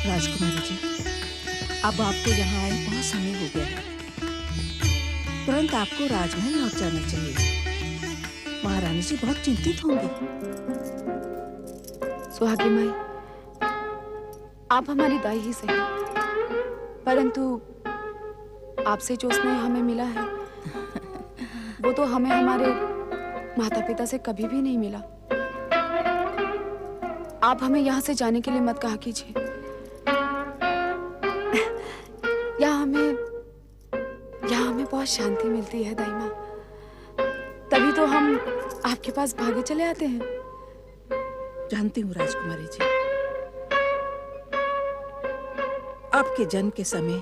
राजकुमारी जी, अब आपको यहाँ आए बहुत समय हो गया है। तुरंत आपको राजमहल लौट जाना चाहिए। महारानी जी बहुत चिंतित होंगी। सुहागी माई, आप हमारी दाई ही सही, परंतु आपसे जो स्नेह हमें मिला है वो तो हमें हमारे माता पिता से कभी भी नहीं मिला। आप हमें यहाँ से जाने के लिए मत कहा कीजिए। यहाँ हमें बहुत शांति मिलती है दाई माँ, तभी तो हम आपके पास भागे चले आते हैं। जानती हूँ राजकुमारी जी, आपके जन्म के समय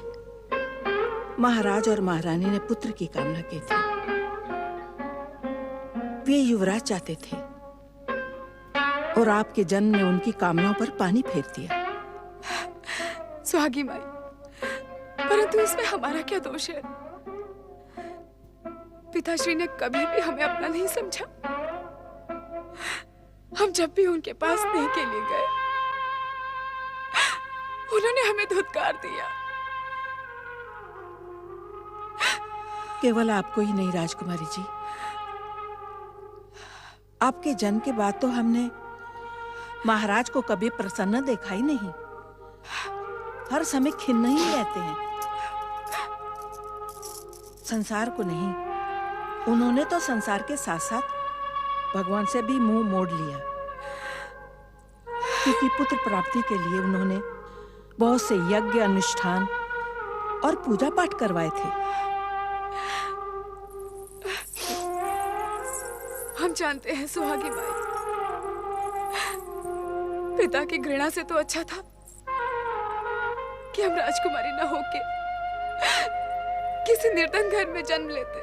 महाराज और महारानी ने पुत्र की कामना की थी। वे युवराज चाहते थे और आपके जन्म ने उनकी कामनाओं पर पानी फेर दिया। सुहागी माई, परंतु इसमें हमारा क्या दोष है? पिताश्री ने कभी भी हमें अपना नहीं समझा। हम जब भी उनके पास स्नेह के लिए गए, उन्होंने हमें धुतकार दिया। केवल आपको ही नहीं राजकुमारी जी, आपके जन्म के बाद तो हमने महाराज को कभी प्रसन्न देखा ही नहीं। हर समय खिन्न ही रहते हैं। संसार को नहीं, उन्होंने तो संसार के साथ साथ भगवान से भी मुंह मोड़ लिया, क्योंकि पुत्र प्राप्ति के लिए उन्होंने बहुत से यज्ञ, अनुष्ठान और पूजा पाठ करवाए थे। हम जानते हैं सुहागी माई, पिता की घृणा से तो अच्छा था कि हम राजकुमारी न होके किसी निर्धन घर में जन्म लेते।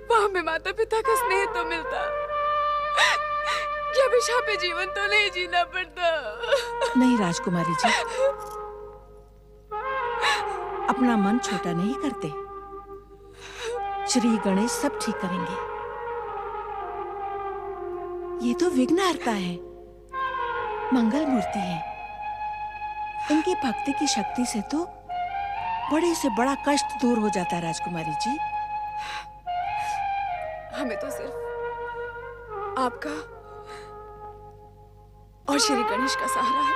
वहां हमें माता पिता का स्नेह तो मिलता, या अभिशापे जीवन तो नहीं जीना पड़ता। नहीं राजकुमारी जी, अपना मन छोटा नहीं करते। श्री गणेश सब ठीक करेंगे। ये तो विघ्नहर्ता है, मंगल मूर्ति है। इनकी भक्ति की शक्ति से तो बड़े से बड़ा कष्ट दूर हो जाता है राजकुमारी जी। हमें तो सिर्फ आपका और श्री गणेश का सहारा है,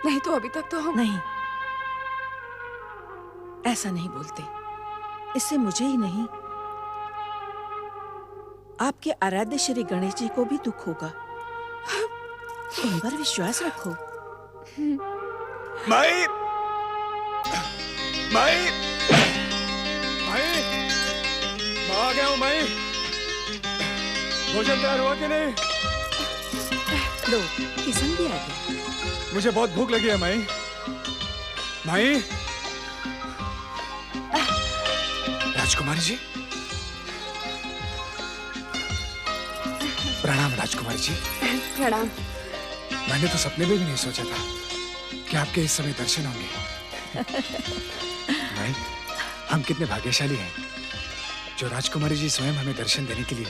नहीं तो अभी तक तो हम नहीं, ऐसा नहीं बोलते। इससे मुझे ही नहीं, आपके आराध्य श्री गणेश जी को भी दुख होगा। उन पर विश्वास रखो। माई, माई, माई, मैं आ गया हूँ माई। भोजन तैयार हुआ कि नहीं? लो, किशन भी आ गया। मुझे बहुत भूख लगी है माई। माई, राजकुमारी जी, प्रणाम राजकुमारी जी। प्रणाम। मैंने तो सपने में भी नहीं सोचा था कि आपके इस समय दर्शन होंगे। भाई, हम कितने भाग्यशाली हैं जो राजकुमारी जी स्वयं हमें दर्शन देने के लिए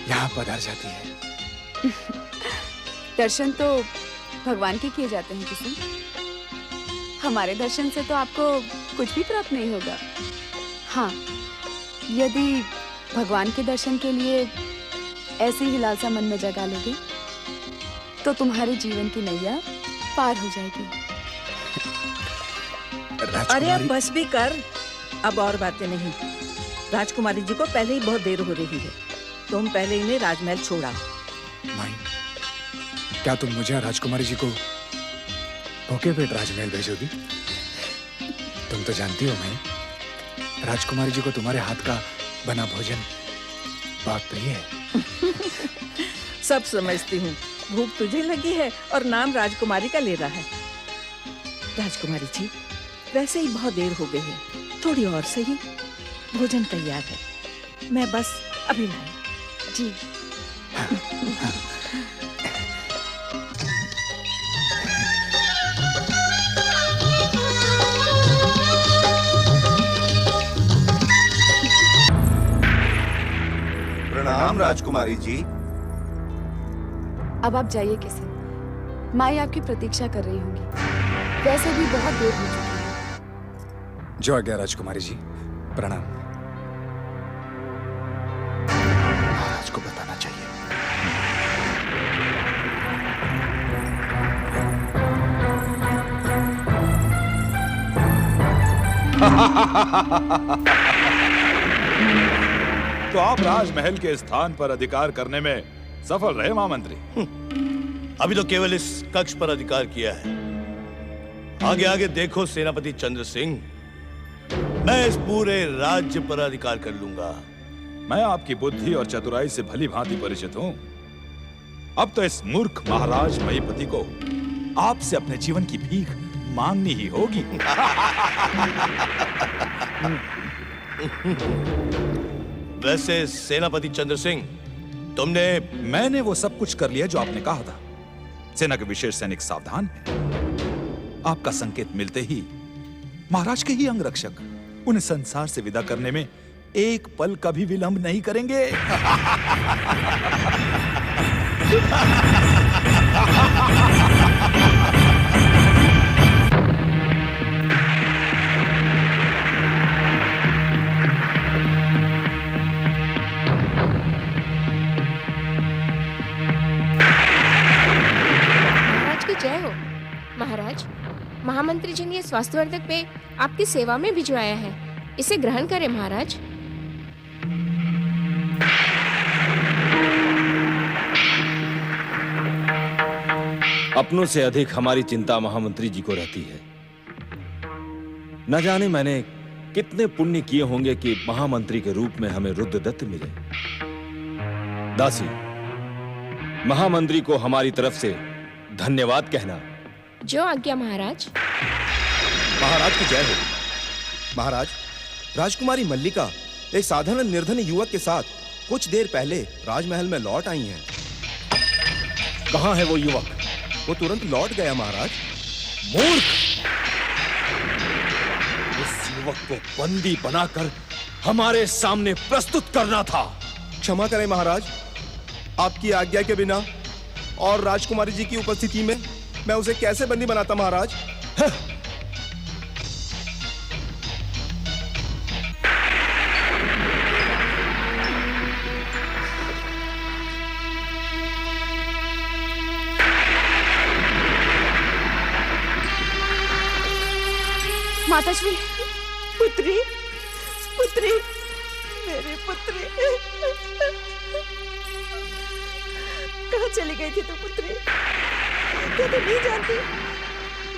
यहाँ पधार जाती है। दर्शन तो भगवान के किए जाते हैं किशन। हमारे दर्शन से तो आपको कुछ भी प्राप्त नहीं होगा। हाँ, यदि भगवान के दर्शन के लिए ऐसी ही लालसा मन में जगा लोगे तो तुम्हारे जीवन की नैया पार हो जाएगी। अरे अब बस भी कर, अब और बातें नहीं। राजकुमारी जी को पहले ही बहुत देर हो रही है। तुम पहले इन्हें राजमहल छोड़ा। माई, क्या तुम मुझे और राजकुमारी जी को भूखे पेट राजमहल भेजोगी? तुम तो जानती हो माई, राजकुमारी जी को तुम्हारे हाथ का बना भोजन बहुत प्रिय है। सब समझती हूँ, भूख तुझे लगी है और नाम राजकुमारी का ले रहा है। राजकुमारी जी, वैसे ही बहुत देर हो गई है, थोड़ी और सही। भोजन तैयार है, मैं बस अभी लाई। जी। प्रणाम राजकुमारी जी। अब आप जाइए किशन, माई आपकी प्रतीक्षा कर रही होंगी। वैसे भी बहुत देर हो चुकी है। जो आज्ञा राजकुमारी जी, प्रणाम। महाराज को बताना चाहिए। तो आप राजमहल के स्थान पर अधिकार करने में सफल रहे महामंत्री। अभी तो केवल इस कक्ष पर अधिकार किया है। आगे आगे देखो सेनापति चंद्र सिंह, मैं इस पूरे राज्य पर अधिकार कर लूंगा। मैं आपकी बुद्धि और चतुराई से भली भांति परिचित हूं। अब तो इस मूर्ख महाराज महीपति को आपसे अपने जीवन की भीख मांगनी ही होगी। वैसे सेनापति चंद्र सिंह, मैंने वो सब कुछ कर लिया जो आपने कहा था। सेना के विशेष सैनिक सावधान हैं। आपका संकेत मिलते ही महाराज के ही अंगरक्षक उन्हें संसार से विदा करने में एक पल का भी विलंब नहीं करेंगे। महाराज की जय हो। महाराज, महामंत्री जी ने ये स्वास्थ्यवर्धक पेय आपकी सेवा में भिजवाया है, इसे ग्रहण करें महाराज। अपनों से अधिक हमारी चिंता महामंत्री जी को रहती है। न जाने मैंने कितने पुण्य किए होंगे कि महामंत्री के रूप में हमें रुद्रदत्त मिले। दासी, महामंत्री को हमारी तरफ से धन्यवाद कहना। जो आज्ञा महाराज। महाराज की जय हो। महाराज, राजकुमारी मल्लिका एक साधारण निर्धन युवक के साथ कुछ देर पहले राजमहल में लौट आई हैं। कहां है वो युवक? वो तुरंत लौट गया महाराज। मूर्ख! उस युवक को बंदी बनाकर हमारे सामने प्रस्तुत करना था। क्षमा करें महाराज, आपकी आज्ञा के बिना और राजकुमारी जी की उपस्थिति में मैं उसे कैसे बंदी बनाता महाराज? माताश्री, पुत्री, पुत्री, मेरी पुत्री, कहाँ चली गई थी तू पुत्री? क्या तुम नहीं जानती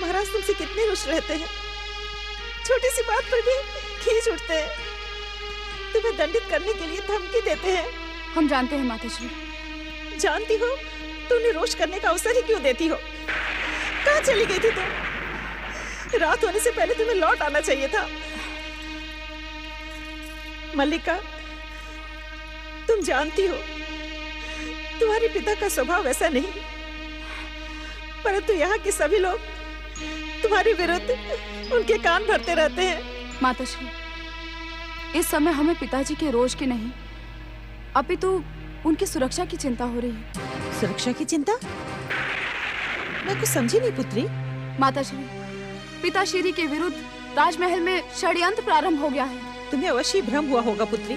महाराज तुमसे कितने रुष्ट रहते हैं? छोटी सी बात पर भी खींच उठते हैं, तुम्हें दंडित करने के लिए धमकी देते हैं। हम जानते हैं माताश्री। जानती हो तो उन्हें रोष करने का अवसर ही क्यों देती हो? कहाँ चली गई थी तुम? रात होने से पहले तुम्हें लौट आना चाहिए था। मल्लिका, तुम जानती हो तुम्हारे पिता का स्वभाव ऐसा नहीं, परंतु यहाँ के सभी लोग तुम्हारे विरुद्ध उनके कान भरते रहते हैं। माताश्री, इस समय हमें पिताजी के रोष की नहीं, अपितु उनकी सुरक्षा की चिंता हो रही है। सुरक्षा की चिंता? मैं कुछ समझी नहीं पुत्री। माताश्री, पिताश्री के विरुद्ध राजमहल में षड्यंत्र प्रारंभ हो गया है। तुम्हें अवश्य भ्रम हुआ होगा पुत्री।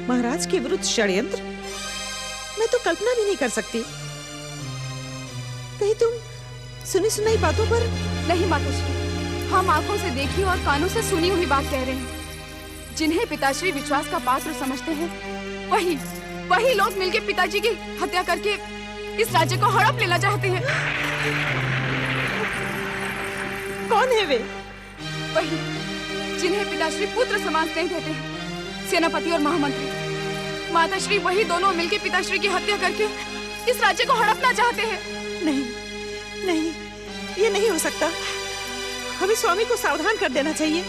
महाराज के विरुद्ध षड्यंत्र? मैं तो कल्पना भी नहीं कर सकती। कहीं तुम सुनी सुनाई बातों पर? नहीं माताश्री, हम आंखों से देखी और कानों से सुनी हुई बात कह रहे हैं। जिन्हें पिताश्री विश्वास का पात्र समझते हैं, वही लोग मिलकर पिताजी की हत्या करके इस राज्य को हड़प लेना चाहते हैं। कौन है वे? वही जिन्हें पिताश्री पुत्र समान स्नेह देते हैं, सेनापति और महामंत्री। माताश्री वही दोनों मिलकर पिताश्री की हत्या करके इस राज्य को हड़पना चाहते हैं। नहीं, नहीं, ये नहीं हो सकता। हमें स्वामी को सावधान कर देना चाहिए।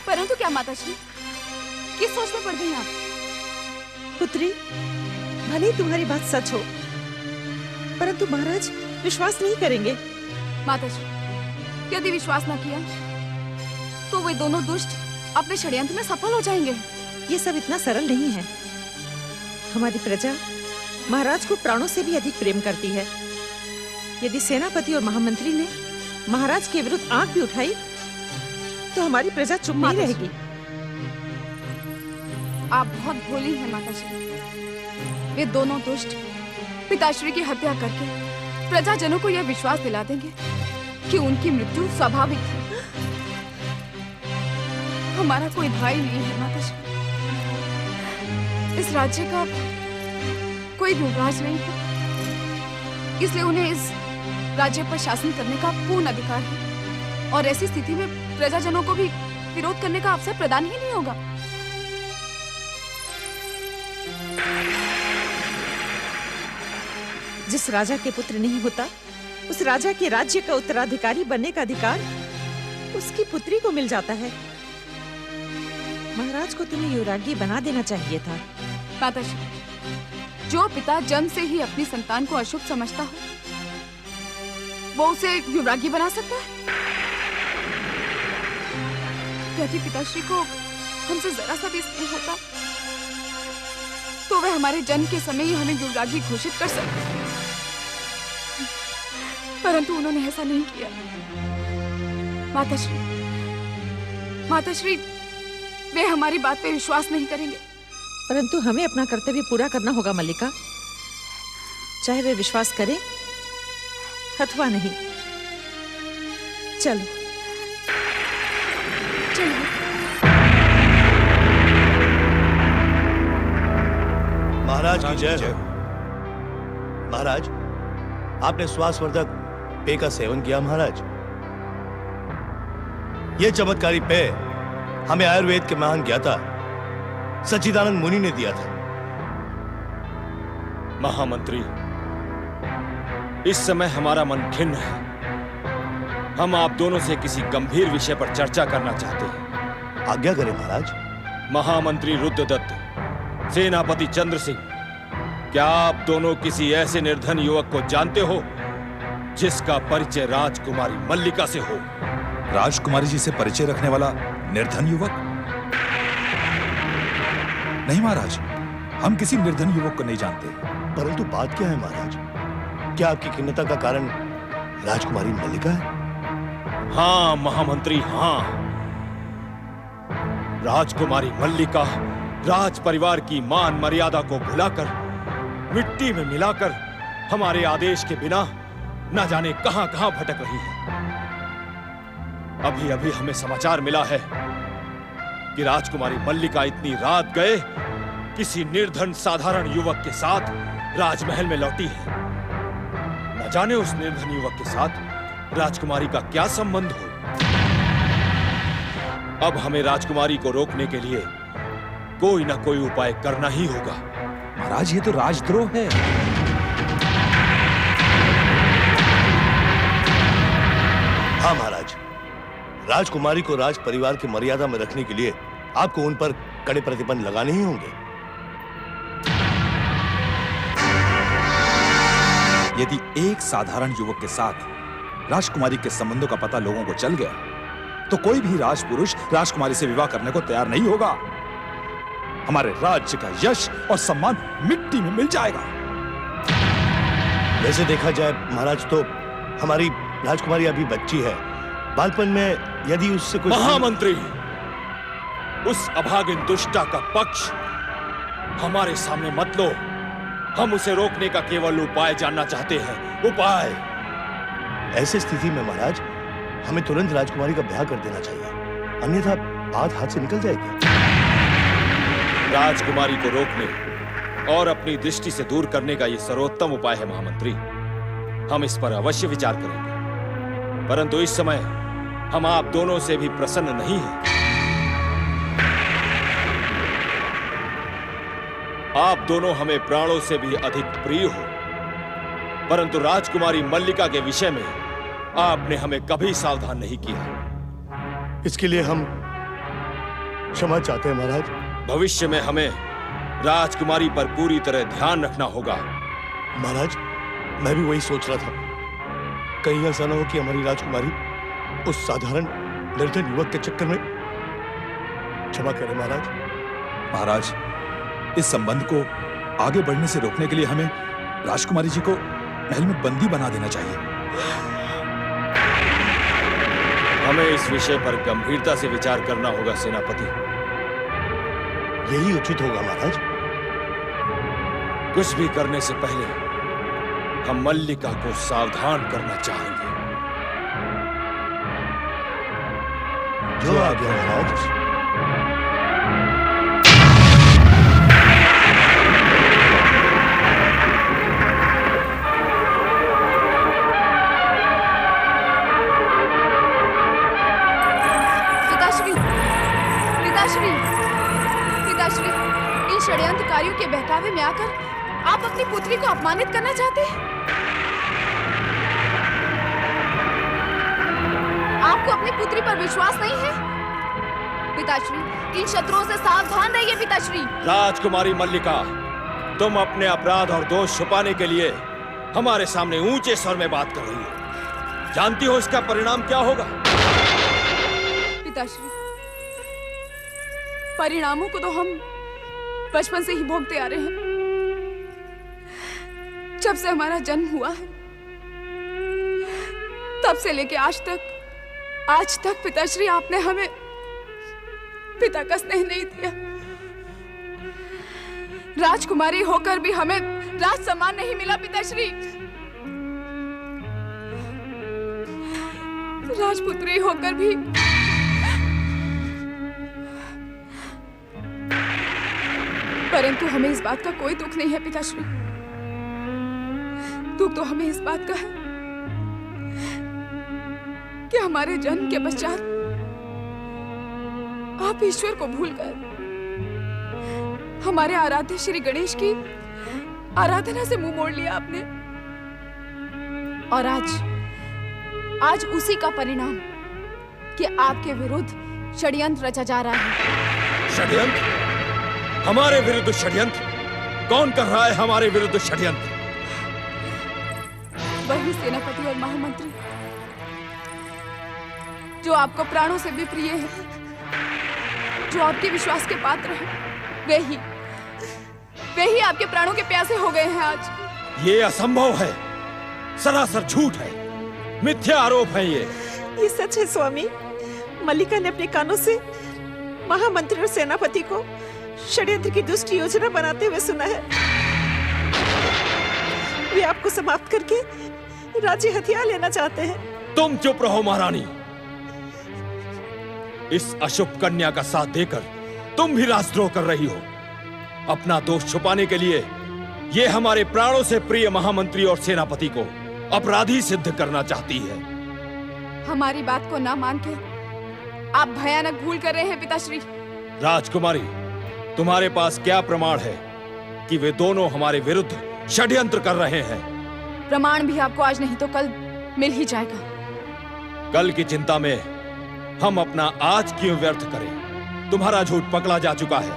परंतु क्या माताश्री? किस सोच में पड़ गई आप? पुत्री, भले तुम्हारी बात सच हो, परंतु महाराज विश्वास नहीं करेंगे। माताश्री, यदि विश्वास न किया तो वे दोनों दुष्ट अपने षड्यंत्र में सफल हो जाएंगे। ये सब इतना सरल नहीं है। हमारी प्रजा महाराज को प्राणों से भी अधिक प्रेम करती है। यदि सेनापति और महामंत्री ने महाराज के विरुद्ध आंख भी उठाई तो हमारी प्रजा चुप नहीं माताजी। रहेगी। आप बहुत भोली हैं माताश्री। वे दोनों दुष्ट पिताश्री की हत्या करके प्रजाजनों को यह विश्वास दिला देंगे कि उनकी मृत्यु स्वाभाविक थी। हमारा कोई भाई नहीं है माताश्री। इस राज्य का कोई युवराज नहीं है, इसलिए उन्हें इस राज्य पर शासन करने का पूर्ण अधिकार है और ऐसी स्थिति में प्रजाजनों को भी विरोध करने का अवसर प्रदान ही नहीं होगा। जिस राजा के पुत्र नहीं होता उस राजा के राज्य का उत्तराधिकारी बनने का अधिकार उसकी पुत्री को मिल जाता है। महाराज को तुम्हें युवराज्ञी बना देना चाहिए था। माताश्री, जो पिता जन्म से ही अपनी संतान को अशुभ समझता हो वो उसे युवराज्ञी बना सकता है। यदि पिताश्री को हमसे जरा सा भी स्नेह होता तो वे हमारे जन्म के समय ही हमें युवराज्ञी घोषित कर सकते, परंतु उन्होंने ऐसा नहीं किया। माताश्री, वे हमारी बात पे विश्वास नहीं करेंगे। परंतु हमें अपना कर्तव्य पूरा करना होगा मल्लिका, चाहे वे विश्वास करें अथवा नहीं। चलो चलिए। महाराज की जय हो। महाराज, आपने श्वासवर्धक पेय का सेवन किया। महाराज, यह चमत्कारी पेय हमें आयुर्वेद के महान ज्ञाता सच्चिदानंद मुनि ने दिया था। महामंत्री, इस समय हमारा मन खिन्न है। हम आप दोनों से किसी गंभीर विषय पर चर्चा करना चाहते हैं। आज्ञा करें महाराज। महामंत्री रुद्रदत्त, सेनापति चंद्र सिंह, क्या आप दोनों किसी ऐसे निर्धन युवक को जानते हो जिसका परिचय राजकुमारी मल्लिका से हो? राजकुमारी जी से परिचय रखने वाला निर्धन युवक? नहीं महाराज, हम किसी निर्धन युवक को नहीं जानते। परंतु बात क्या है महाराज? क्या आपकी खिन्नता का कारण राजकुमारी मल्लिका है? हाँ महामंत्री, हाँ। राजकुमारी मल्लिका राज परिवार की मान मर्यादा को भुलाकर, मिट्टी में मिलाकर हमारे आदेश के बिना न जाने कहां कहां भटक रही है। अभी अभी हमें समाचार मिला है कि राजकुमारी मल्लिका इतनी रात गए किसी निर्धन साधारण युवक के साथ राजमहल में लौटी है। न जाने उस निर्धन युवक के साथ राजकुमारी का क्या संबंध हो। अब हमें राजकुमारी को रोकने के लिए कोई ना कोई उपाय करना ही होगा। महाराज, ये तो राजद्रोह है। हाँ महाराज, राजकुमारी को राज परिवार की मर्यादा में रखने के लिए आपको उन पर कड़े प्रतिबंध लगाने ही होंगे। यदि एक साधारण युवक के साथ राजकुमारी के संबंधों का पता लोगों को चल गया तो कोई भी राजपुरुष राजकुमारी से विवाह करने को तैयार नहीं होगा। हमारे राज्य का यश और सम्मान मिट्टी में मिल जाएगा। वैसे देखा जाए महाराज तो हमारी राजकुमारी अभी बच्ची है। बालपन में यदि उससे कुछ महामंत्री, उस अभागिन दुष्टा का पक्ष हमारे सामने मत लो। हम उसे रोकने का केवल उपाय जानना चाहते हैं। उपाय। ऐसी स्थिति में महाराज हमें तुरंत राजकुमारी का ब्याह कर देना चाहिए, अन्यथा बात हाथ से निकल जाएगी। राजकुमारी को रोकने और अपनी दृष्टि से दूर करने का यह सर्वोत्तम उपाय है महामंत्री। हम इस पर अवश्य विचार करेंगे, परंतु इस समय हम आप दोनों से भी प्रसन्न नहीं हैं। आप दोनों हमें प्राणों से भी अधिक प्रिय हो, परंतु राजकुमारी मल्लिका के विषय में आपने हमें कभी सावधान नहीं किया। इसके लिए हम क्षमा चाहते हैं महाराज। भविष्य में हमें राजकुमारी पर पूरी तरह ध्यान रखना होगा। महाराज, मैं भी वही सोच रहा था, कहीं ऐसा ना हो कि हमारी राजकुमारी उस साधारण निर्धन युवक के चक्कर में। क्षमा करें महाराज। महाराज, इस संबंध को आगे बढ़ने से रोकने के लिए हमें राजकुमारी जी को महल में बंदी बना देना चाहिए। हमें इस विषय पर गंभीरता से विचार करना होगा सेनापति। यही उचित होगा महाराज। कुछ भी करने से पहले हम मल्लिका को सावधान करना चाहेंगे। जो आ गया महाराज। पिताश्री, इन षड्यंत्रकारियों के बहकावे में आकर आप अपनी पुत्री को अपमानित करना चाहते हैं? आपको अपनी पुत्री पर विश्वास नहीं है? पिताश्री, इन शत्रुओं से सावधान रहिए पिताश्री। राजकुमारी मल्लिका, तुम अपने अपराध और दोष छुपाने के लिए हमारे सामने ऊंचे स्वर में बात कर रही हो। जानती हो इसका परिणाम क्या होगा? पिताश्री, परिणामों को तो हम बचपन से ही भोगते आ रहे हैं। जब से हमारा जन्म हुआ है तब से लेके आज तक पिताश्री, आपने हमें पिता का स्नेह नहीं दिया। राजकुमारी होकर भी हमें राज सम्मान नहीं मिला पिताश्री। राजपुत्री होकर भी परंतु हमें इस बात का कोई दुख नहीं है पिताश्री। दुख तो हमें इस बात का है कि हमारे जन्म के पश्चात आप ईश्वर को भूलकर हमारे आराध्य श्री गणेश की आराधना से मुंह मोड़ लिया आपने। और आज उसी का परिणाम कि आपके विरुद्ध षड्यंत्र रचा जा रहा है। षड्यंत्र? हमारे विरुद्ध षड्यंत्र? कौन कर रहा है हमारे विरुद्ध षड्यंत्र? वही सेनापति और महामंत्री जो आपको प्राणों से भी प्रिय है, जो आपके विश्वास के पात्र हैं, वे ही आपके प्राणों के प्यासे हो गए हैं आज। ये असंभव है, सरासर झूठ है, मिथ्या आरोप है ये सच है स्वामी। मल्लिका ने अपने कानों से महामंत्री और सेनापति को षड्यंत्र की दुष्ट योजना बनाते हुए सुना है। वे आपको समाप्त करके राज्य हथियार लेना चाहते हैं। तुम चुप रहो महारानी। इस अशुभ कन्या का साथ देकर तुम भी राजद्रोह कर रही हो। अपना दोष छुपाने के लिए ये हमारे प्राणों से प्रिय महामंत्री और सेनापति को अपराधी सिद्ध करना चाहती है। हमारी बात को ना मान के आप भयानक भूल कर रहे हैं पिताश्री। राजकुमारी, तुम्हारे पास क्या प्रमाण है कि वे दोनों हमारे विरुद्ध षड्यंत्र कर रहे हैं? प्रमाण भी आपको आज नहीं तो कल मिल ही जाएगा। कल की चिंता में हम अपना आज क्यों व्यर्थ करें? तुम्हारा झूठ पकड़ा जा चुका है।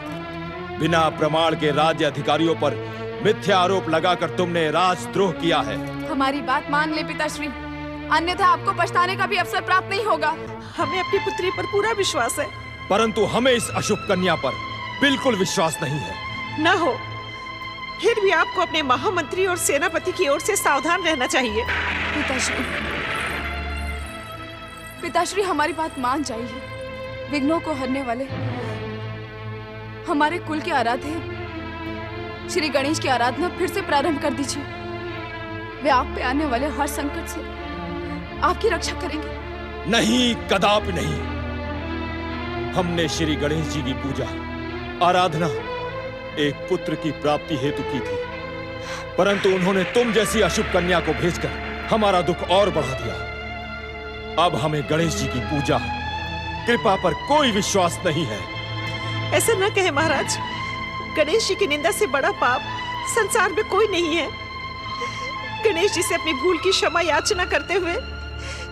बिना प्रमाण के राज्य अधिकारियों पर मिथ्या आरोप लगाकर तुमने राजद्रोह किया है। हमारी बात मान ले पिताश्री, अन्यथा आपको पछताने का भी अवसर प्राप्त नहीं होगा। हमें अपनी पुत्री पर पूरा विश्वास है, परंतु हमें इस अशुभ कन्या पर बिल्कुल विश्वास नहीं है। न हो फिर भी आपको अपने महामंत्री और सेनापति की ओर से सावधान रहना चाहिए। पिताश्री, हमारी बात मान जाइए। विघ्नों को हरने वाले हमारे कुल के आराध्य श्री गणेश की आराधना फिर से प्रारंभ कर दीजिए। वे आप पे आने वाले हर संकट से आपकी रक्षा करेंगे। नहीं, कदापि नहीं। हमने श्री गणेश जी की पूजा आराधना एक पुत्र की प्राप्ति हेतु की थी, परंतु उन्होंने तुम जैसी अशुभ कन्या को भेजकर हमारा दुख और बढ़ा दिया। अब हमें गणेश जी की पूजा कृपा पर कोई विश्वास नहीं है। ऐसा न कहे महाराज। गणेश जी की निंदा से बड़ा पाप संसार में कोई नहीं है। गणेश जी से अपनी भूल की क्षमा याचना करते हुए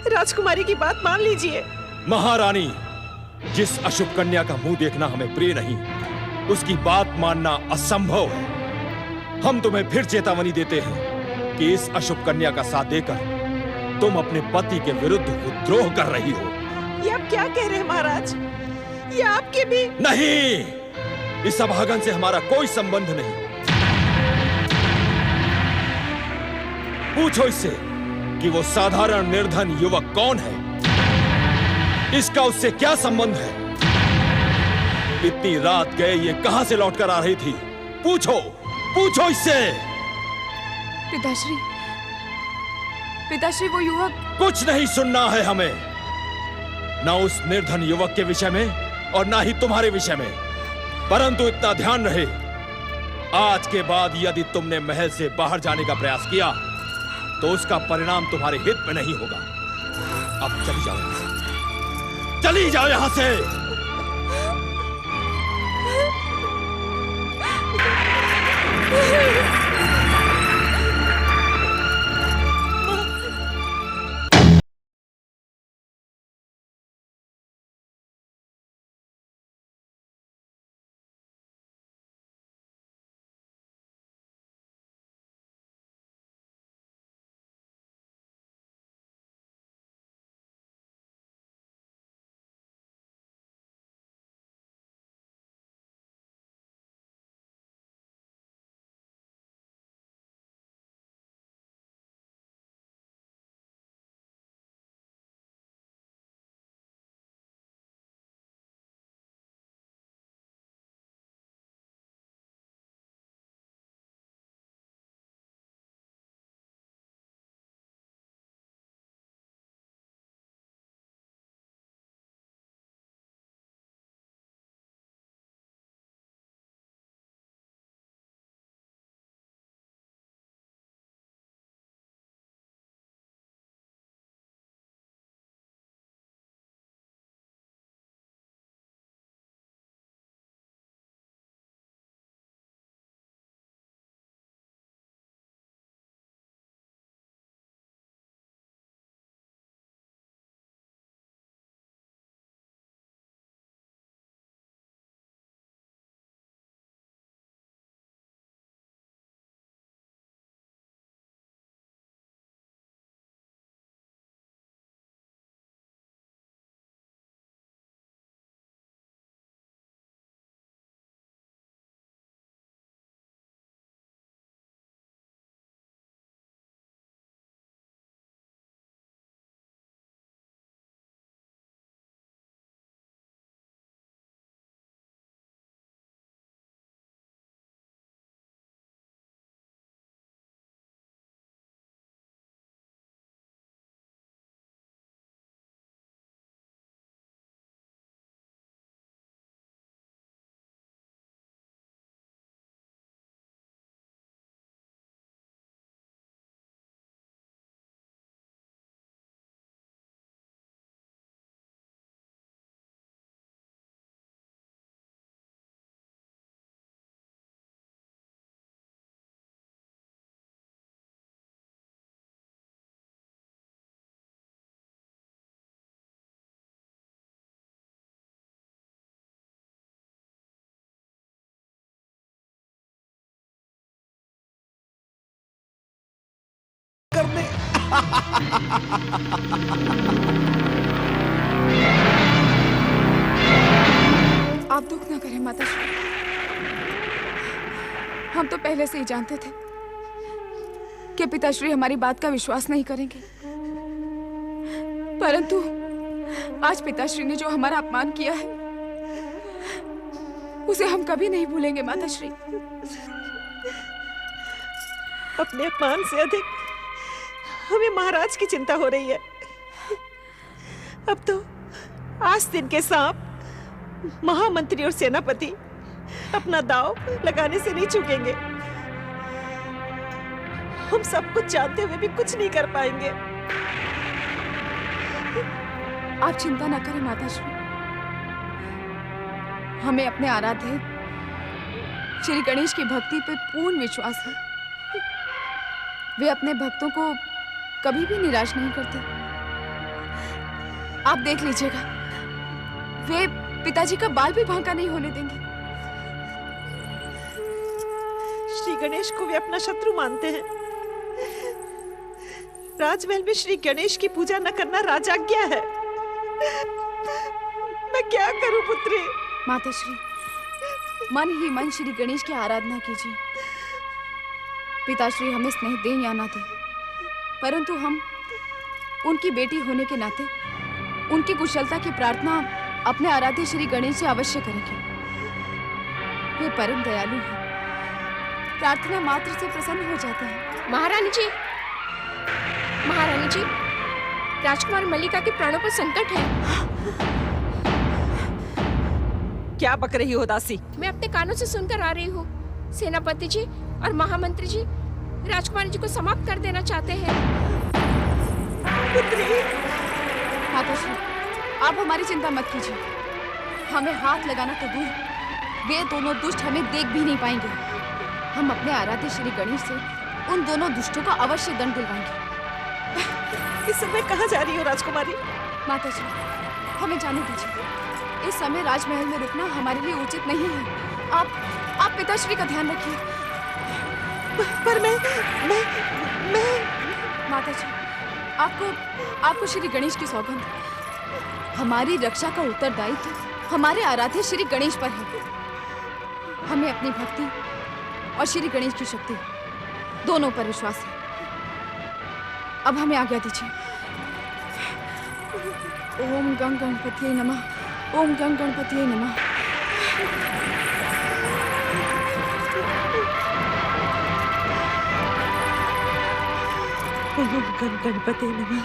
राजकुमारी की बात मान लीजिए। महारानी, जिस अशुभ कन्या का मुंह देखना हमें प्रिय नहीं, उसकी बात मानना असंभव है। हम तुम्हें फिर चेतावनी देते हैं कि इस अशुभ कन्या का साथ देकर तुम अपने पति के विरुद्ध विद्रोह कर रही हो। ये आप क्या कह रहे हैं महाराज? ये आपके भी नहीं, इस अभागन से हमारा कोई संबंध नहीं। पूछो इससे कि वो साधारण निर्धन युवक कौन है, इसका उससे क्या संबंध है। इतनी रात गए ये कहां से लौटकर आ रही थी, पूछो पूछो इससे। पिताश्री, पिताश्री वो युवक। कुछ नहीं सुनना है हमें, ना उस निर्धन युवक के विषय में और ना ही तुम्हारे विषय में। परंतु इतना ध्यान रहे, आज के बाद यदि तुमने महल से बाहर जाने का प्रयास किया तो उसका परिणाम तुम्हारे हित में नहीं होगा। अब चली जाओ यहां से, चली जाओ यहां से। करने आप दुख ना करें माताश्री, हम तो पहले से ही जानते थे कि पिताश्री हमारी बात का विश्वास नहीं करेंगे। परंतु आज पिताश्री ने जो हमारा अपमान किया है उसे हम कभी नहीं भूलेंगे माताश्री। अपने अपमान से अधिक हमें महाराज की चिंता हो रही है। अब तो आज दिन के सांप महामंत्री और सेनापति अपना दांव लगाने से नहीं चूकेंगे। हम सब कुछ जानते हुए भी कुछ नहीं कर पाएंगे। आप चिंता न करें माताश्री, हमें अपने आराध्य श्री गणेश की भक्ति पर पूर्ण विश्वास है। वे अपने भक्तों को कभी भी निराश नहीं करते। आप देख लीजिएगा, वे पिताजी का बाल भी बांका नहीं होने देंगे। श्री गणेश को वे अपना शत्रु मानते हैं। राजमहल में श्री गणेश की पूजा न करना राजाज्ञा है। मैं क्या करूं पुत्री? माताश्री, मन ही मन श्री गणेश की आराधना कीजिए। पिताश्री हमें स्नेह दें या ना दें, परंतु हम उनकी बेटी होने के नाते उनकी कुशलता की प्रार्थना अपने आराध्य श्री गणेश से अवश्य करेंगे। वे परम दयालु हैं, प्रार्थना मात्र से प्रसन्न हो जाते हैं। महारानी जी, महारानी जी, राजकुमार मल्लिका के प्राणों पर संकट है। क्या बक रही हो दासी? मैं अपने कानों से सुनकर आ रही हूँ। सेनापति जी और महामंत्री जी राजकुमारी जी को समाप्त कर देना चाहते हैं। माताश्री, आप हमारी चिंता मत कीजिए। हमें हाथ लगाना तो दूर, वे दोनों दुष्ट हमें देख भी नहीं पाएंगे। हम अपने आराध्य श्री गणेश से उन दोनों दुष्टों को अवश्य दंड दिलवाएंगे। इस समय कहाँ जा रही हो राजकुमारी? माताजी, हमें जाने दीजिए। इस समय राजमहल में रुकना हमारे लिए उचित नहीं है। आप पिताश्री का ध्यान रखिए। पर मैं माताजी, आपको श्री गणेश की सौगंध, हमारी रक्षा का उत्तरदायित्व हमारे आराध्य श्री गणेश पर है। हमें अपनी भक्ति और श्री गणेश की शक्ति दोनों पर विश्वास है। अब हमें आज्ञा दीजिए। ओम गं गणपतिये नमः, ओम गं गणपतिये नमः। ओम गं गणपते नमः,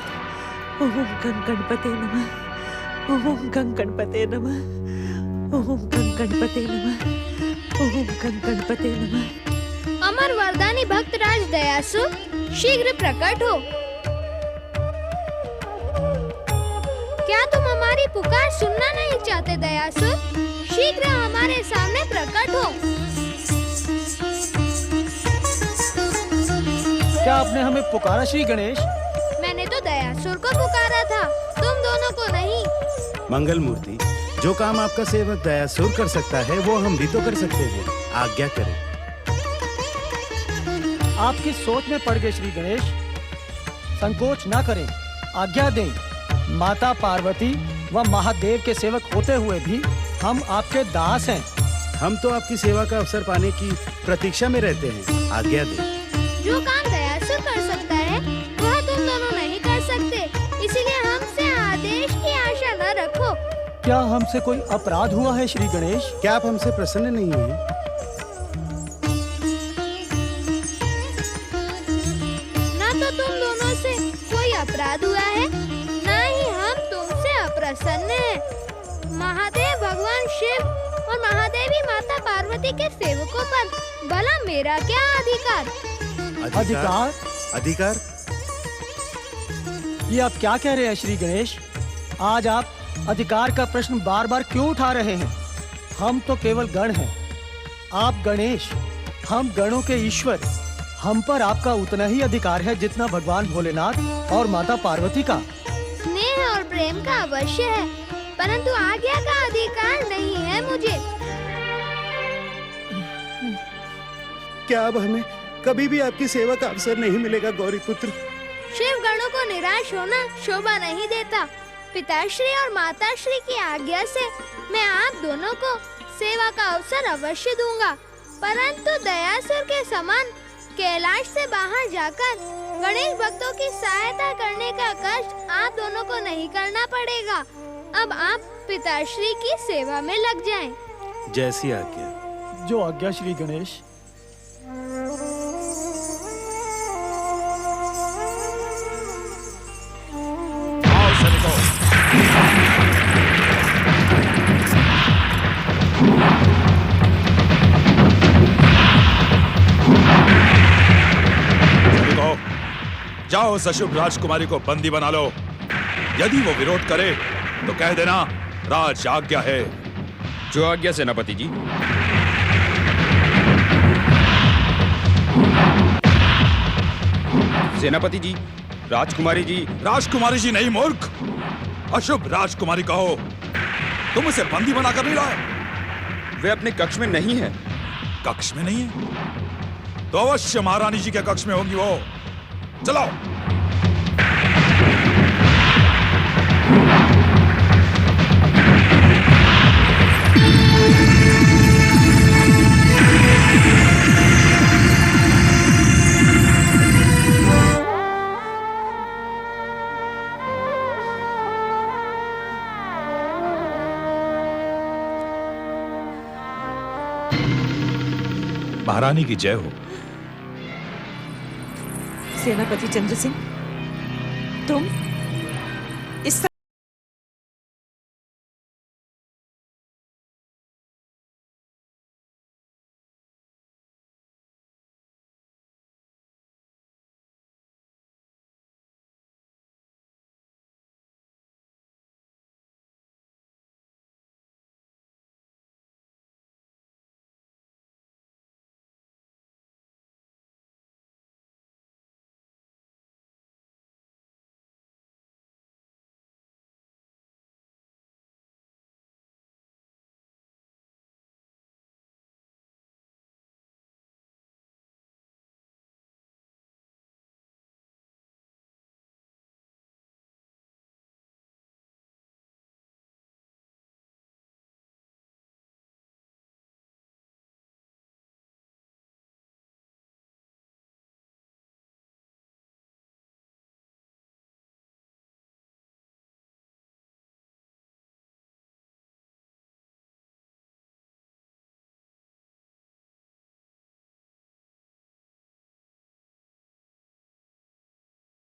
ओम गं गणपते नमः, ओम गं गणपते नमः, ओम गं गणपते नमः, ओम गं गणपते नमः। अमर वरदानी भक्त राज दयासु शीघ्र प्रकट हो। क्या तुम हमारी पुकार सुनना नहीं चाहते दयासु? शीघ्र हमारे सामने प्रकट हो। क्या आपने हमें पुकारा श्री गणेश? मैंने तो दयासुर को पुकारा था, तुम दोनों को नहीं। मंगल मूर्ति, जो काम आपका सेवक दयासुर कर सकता है वो हम भी तो कर सकते हैं। आज्ञा करें। आपकी सोच में पड़ गए श्री गणेश। संकोच ना करें, आज्ञा दें। माता पार्वती व महादेव के सेवक होते हुए भी हम आपके दास हैं। हम तो आपकी सेवा का अवसर पाने की प्रतीक्षा में रहते हैं। आज्ञा दें। जो काम दयासुर कर सकता है वह तुम दोनों नहीं कर सकते, इसीलिए हमसे आदेश की आशा न रखो। क्या हमसे कोई अपराध हुआ है श्री गणेश? क्या आप हमसे प्रसन्न नहीं हैं? न तो तुम दोनों से कोई अपराध हुआ है, न ही हम तुमसे अप्रसन्न हैं। महादेव भगवान शिव और महादेवी माता पार्वती के सेवकों पर भला मेरा क्या अधिकार? अधिकार? अधिकार? ये आप क्या कह रहे हैं श्री गणेश? आज आप अधिकार का प्रश्न बार बार क्यों उठा रहे हैं? हम तो केवल गण हैं, आप गणेश, हम गणों के ईश्वर। हम पर आपका उतना ही अधिकार है जितना भगवान भोलेनाथ और माता पार्वती का। स्नेह और प्रेम का अवश्य है, परंतु आज्ञा का अधिकार नहीं है मुझे। क्या अब हमें कभी भी आपकी सेवा का अवसर नहीं मिलेगा गौरी पुत्र? शिव गणों को निराश होना शोभा नहीं देता। पिताश्री और माताश्री की आज्ञा से मैं आप दोनों को सेवा का अवसर अवश्य दूंगा, परंतु दयासुर के समान कैलाश से बाहर जाकर गणेश भक्तों की सहायता करने का कष्ट आप दोनों को नहीं करना पड़ेगा। अब आप पिताश्री की सेवा में लग जाएं। जैसी आज्ञा। जो आज्ञा श्री गणेश। जाओ सशुभ राजकुमारी को बंदी बना लो। यदि वो विरोध करे तो कह देना राज आज्ञा है। जो आज्ञा सेनापति जी। सेनापति जी, राजकुमारी जी। राजकुमारी जी नहीं मूर्ख, अशुभ राजकुमारी कहो। तुम उसे बंदी बनाकर नहीं लाए? वे अपने कक्ष में नहीं है। कक्ष में नहीं है तो अवश्य महारानी जी के कक्ष में होंगी वो। चलो। महारानी की जय हो। सेनापति चंद्र सिंह, तुम इस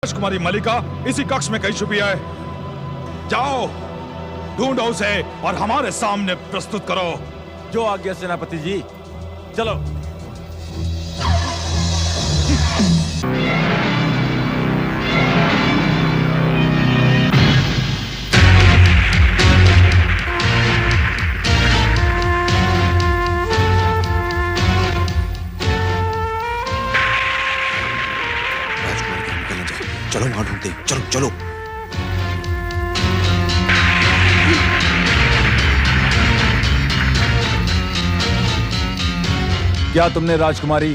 राजकुमारी मल्लिका इसी कक्ष में कहीं छुपी है। जाओ, ढूंढो उसे और हमारे सामने प्रस्तुत करो। जो आज्ञा सेनापति जी। चलो। चलो वहां ढूंढते हैं। चलो चलो। क्या तुमने राजकुमारी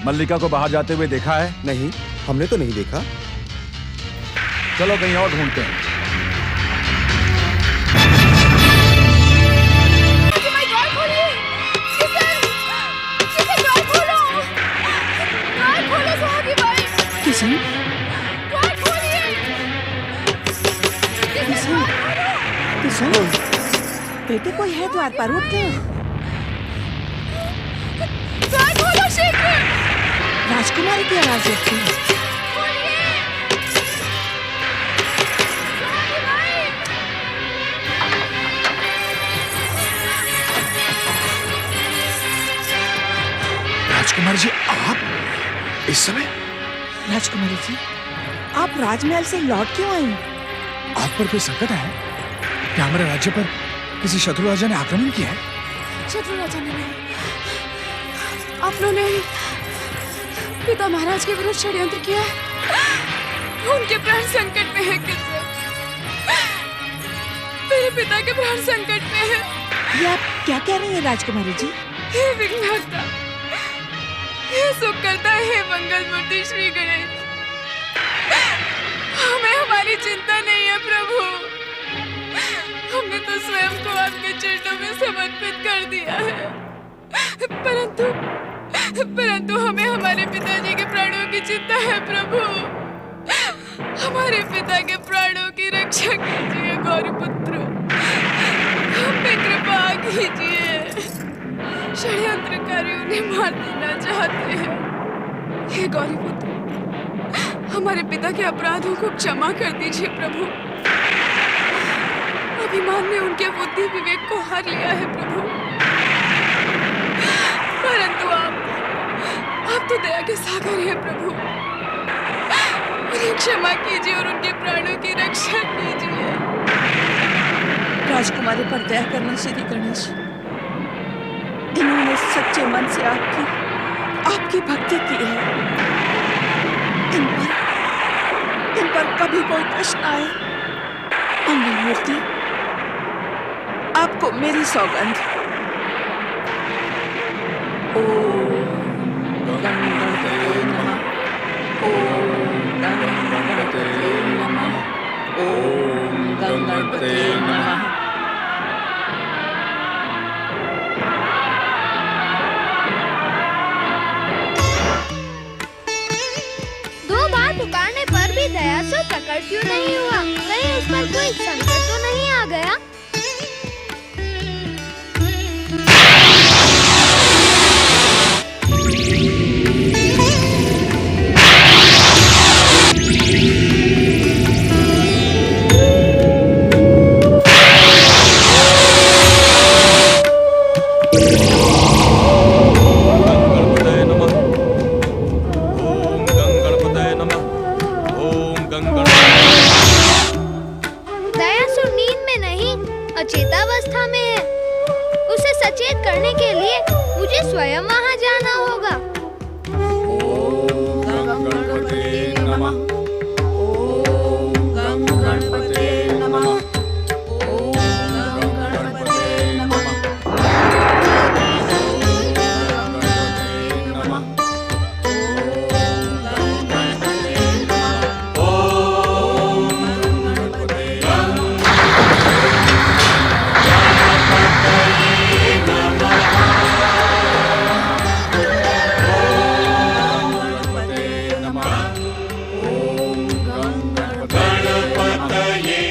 मल्लिका को बाहर जाते हुए देखा है? नहीं, हमने तो नहीं देखा। चलो कहीं और ढूंढते हैं। किशन, किशन, बेटे कोई है द्वार पर, उठ ले। राजकुमारी की आवाज लगती है। राजकुमारी जी, आप इस समय? राजकुमारी जी, आप राजमहल से लौट क्यों आई? आप पर कोई संकट है? क्या हमारे राज्य पर किसी शत्रु राजा ने आक्रमण किया है? शत्रु राजा ने नहीं, आप लोगों ने पिता महाराज के विरुद्ध षड्यंत्र किया है। उनके प्राण संकट में है। किशन, मेरे पिता के प्राण संकट में है। ये आप क्या कह रही हैं राजकुमारी जी? हे विघ्नहर्ता, हे सुख करता है, हे मंगल मूर्ति श्री गणेश, हमें हमारी चिंता नहीं है प्रभु। हमने तो स्वयं को आपके चरणों में समर्पित कर दिया है, परंतु हमें हमारे पिताजी के प्राणों की चिंता है प्रभु। हमारे पिता के प्राणों की रक्षा कीजिए गौरीपुत्र, हम पे कृपा कीजिए। षड्यंत्रकारी उन्हें मार देना चाहते हैं। हे गौरीपुत्र, हमारे पिता के अपराधों को क्षमा कर दीजिए प्रभु। अभिमान ने उनके बुद्धि विवेक को हार लिया है प्रभु, परंतु आप तो दया के सागर हैं प्रभु। उन्हें क्षमा कीजिए और उनके प्राणों की रक्षा कीजिए। राजकुमारी पर दया करना श्री गणेश। इन्होंने सच्चे मन से आपकी भक्ति की है। इन पर कभी कोई कष्ट आए। मंगल मूर्ति, आपको मेरी सौगंध। ओम गणपते नमः, ओम गणपते नमः, ओम गणपते नमः। पुकारने पर भी दया से प्रकट क्यों नहीं हुआ? कहीं उस पर कोई संकट तो नहीं आ गया?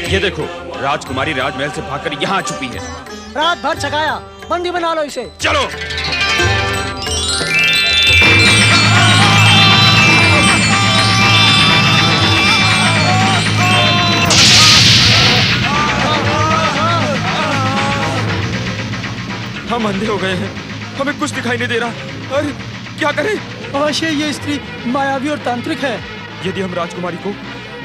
ये देखो, राजकुमारी राजमहल से भागकर यहाँ आ चुकी है। रात भर छकाया, बंदी बना लो इसे। चलो। हम अंधे हो गए हैं, हमें कुछ दिखाई नहीं दे रहा। अरे क्या करें? अवश्य ये स्त्री मायावी और तांत्रिक है। यदि हम राजकुमारी को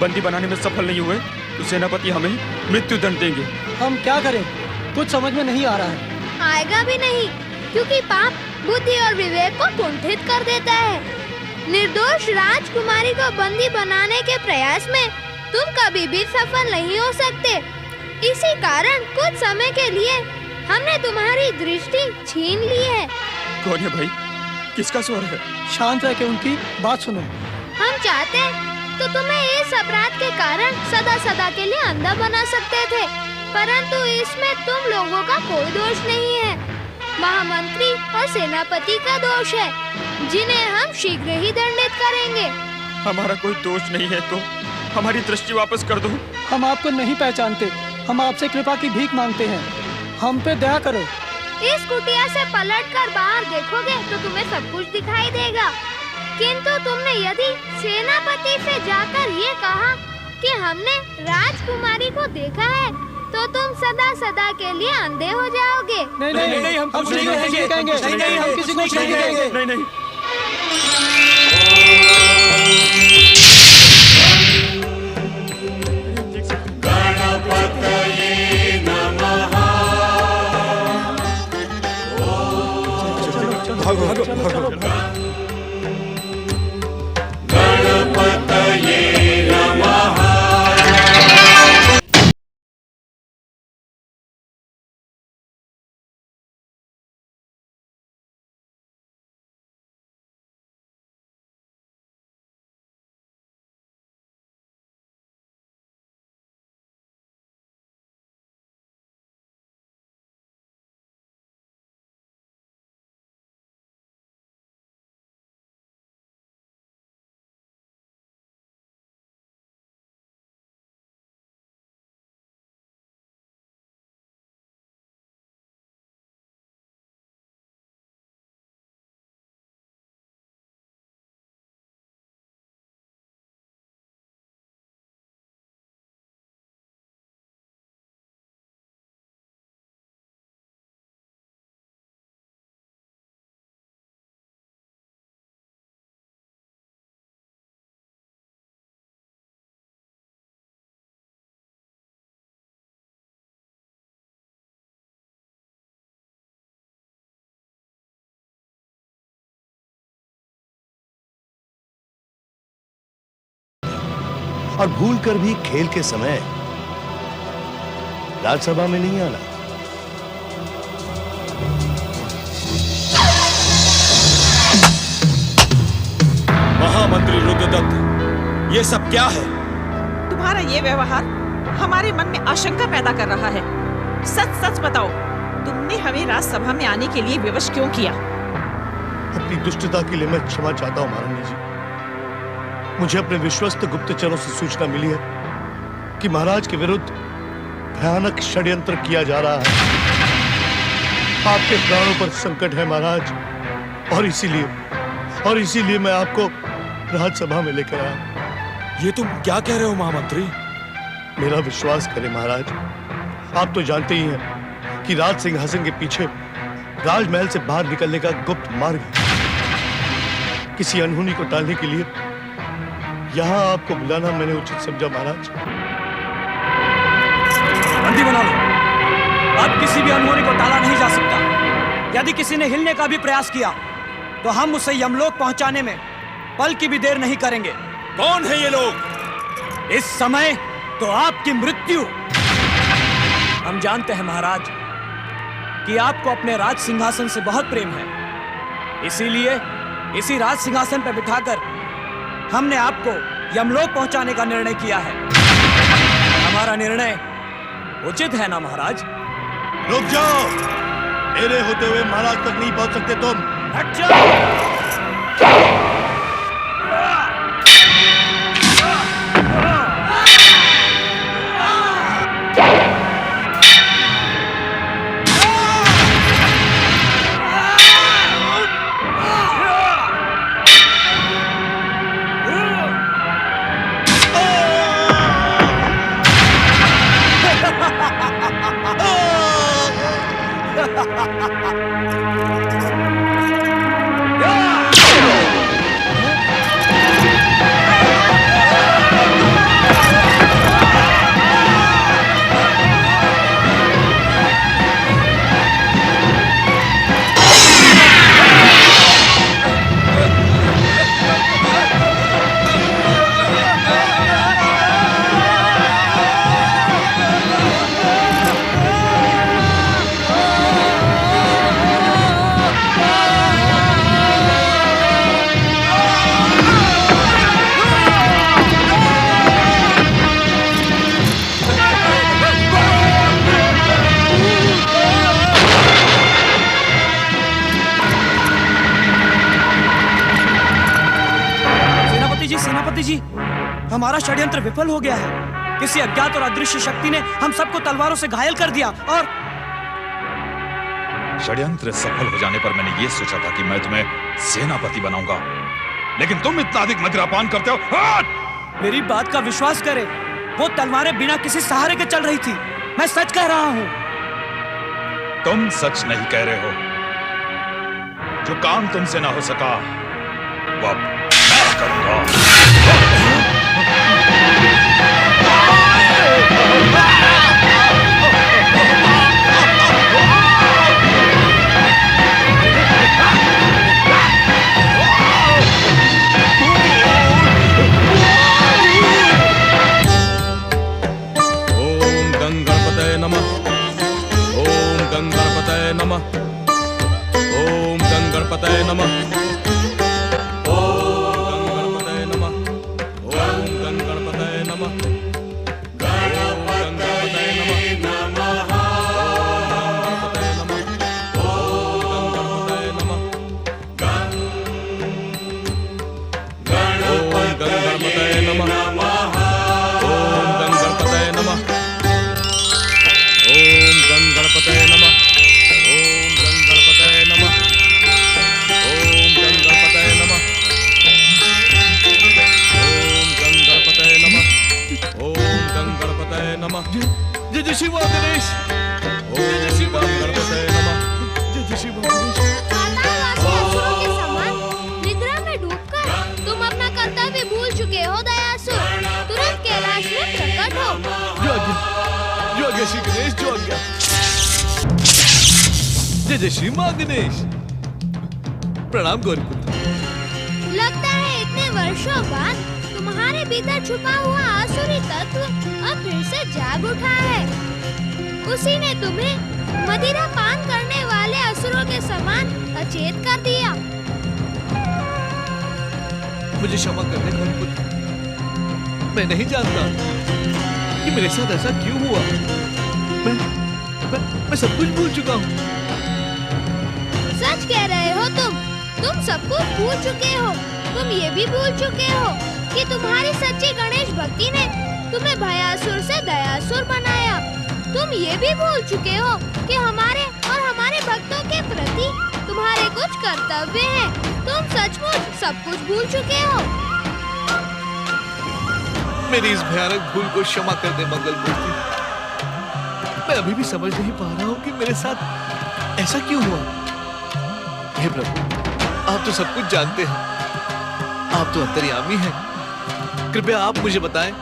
बंदी बनाने में सफल नहीं हुए तो सेनापति हमें मृत्यु दंड देंगे। हम क्या करें, कुछ समझ में नहीं आ रहा है। आएगा भी नहीं, क्योंकि पाप बुद्धि और विवेक को कुंठित कर देता है। निर्दोष राजकुमारी को बंदी बनाने के प्रयास में तुम कभी भी सफल नहीं हो सकते। इसी कारण कुछ समय के लिए हमने तुम्हारी दृष्टि छीन ली है। कौन है भाई? किसका स्वर है? शांत रह के उनकी बात सुनो। हम चाहते तो तुम्हें इस अपराध के कारण सदा सदा के लिए अंधा बना सकते थे, परंतु इसमें तुम लोगों का कोई दोष नहीं है। महामंत्री और सेनापति का दोष है, जिन्हें हम शीघ्र ही दंडित करेंगे। हमारा कोई दोष नहीं है तो हमारी दृष्टि वापस कर दो। हम आपको नहीं पहचानते, हम आपसे कृपा की भीख मांगते हैं, हम पे दया करो। इस कुटिया से पलटकर बाहर देखोगे तो तुम्हें सब कुछ दिखाई देगा, किंतु तुमने यदि सेनापति से जाकर ये कहा कि हमने राजकुमारी को देखा है, तो तुम सदा सदा के लिए अंधे हो जाओगे। नहीं नहीं नहीं, हम कुछ नहीं कहेंगे, नहीं हम किसी को कुछ नहीं कहेंगे। नहीं नहीं। और भूल कर भी खेल के समय राज्यसभा में नहीं आना। महामंत्री रुद्रदत्त, ये सब क्या है? तुम्हारा ये व्यवहार हमारे मन में आशंका पैदा कर रहा है। सच सच बताओ, तुमने हमें राज्यसभा में आने के लिए विवश क्यों किया? अपनी दुष्टता के लिए मैं क्षमा चाहता हूँ महारानी जी। मुझे अपने विश्वस्त गुप्तचरों से सूचना मिली है कि महाराज के विरुद्ध भयानक षड्यंत्र किया जा रहा है। आपके प्राणों पर संकट है महाराज, और इसीलिए मैं आपको राज्यसभा में लेकर आया। ये तुम क्या कह रहे हो महामंत्री? मेरा विश्वास करें महाराज, आप तो जानते ही हैं कि राज सिंहासन के पीछे राजमहल से बाहर निकलने का गुप्त मार्ग है। किसी अनहोनी को टालने के लिए यहाँ आपको बुलाना मैंने उचित समझा महाराज। बंदी बना लो। अब किसी भी अनहोनी को टाला नहीं जा सकता। यदि किसी ने हिलने का भी प्रयास किया तो हम उसे यमलोक पहुंचाने में पल की भी देर नहीं करेंगे। कौन है ये लोग? इस समय तो आपकी मृत्यु। हम जानते हैं महाराज कि आपको अपने राज सिंहासन से बहुत प्रेम है, इसीलिए इसी राज सिंहासन पर बिठाकर हमने आपको यमलोक पहुंचाने का निर्णय किया है। हमारा निर्णय उचित है ना महाराज? रुक जाओ, मेरे होते हुए महाराज तक नहीं पहुंच सकते तुम। हट जाओ। सेनापति जी, हमारा षड्यंत्र विफल हो गया है। किसी अज्ञात और अदृश्य शक्ति ने हम सबको तलवारों से घायल कर दिया और षड्यंत्र सफल हो जाने पर मैंने ये सोचा था कि मैं तुम्हें सेनापति बनाऊंगा, लेकिन तुम इतना अधिक मदिरापान करते हो। मेरी बात का विश्वास करें, वो तलवारें बिना किसी सहारे के चल रही थी। मैं सच कह रहा हूँ। तुम सच नहीं कह रहे हो। जो काम तुमसे ना हो सका वो अब मैं करूंगा। ओम गंगणपतये नमः। ओम गंगणपतये नमः। ओम गंगणपतये नमः। जय शिव गणेश। जय शिव गणपतये नमः। जय शिव गणेश। असुरों के समान निद्रा में डूबकर तुम अपना कर्तव्य भूल चुके हो दयासुर। तुरंत कैलाश में प्रकट हो। जो आज्ञा श्री गणेश, जो आज्ञा। जय श्री मां गणेश। प्रणाम गौरीपुत्र। लगता है इतने वर्षों बाद तुम्हारे भीतर छुपा हुआ आसुरी तत्व अब फिर से जाग उठा है। उसी ने तुम्हें मदिरा पान करने वाले असुरों के समान अचेत कर दिया। मुझे क्षमा कर दे गौरीपुत्र। मैं नहीं जानता कि मेरे साथ ऐसा क्यों हुआ। मैं सब कुछ भूल चुका हूँ। सच कह रहे हो तुम सब कुछ भूल चुके हो। तुम ये भी भूल चुके हो कि तुम्हारी सच्ची गणेश भक्ति ने तुम्हें भयासुर से दयासुर बनाया। तुम ये भी भूल चुके हो कि हमारे और हमारे भक्तों के प्रति तुम्हारे कुछ कर्तव्य हैं। तुम सचमुच सब कुछ भूल चुके हो। मेरी इस भयानक भूल को क्षमा कर दे मंगल मूर्ति। मैं अभी भी समझ नहीं पा रहा हूँ कि मेरे साथ ऐसा क्यों हुआ। हे प्रभु, आप तो सब कुछ जानते हैं। आप तो अंतर्यामी हैं। कृपया आप मुझे बताएं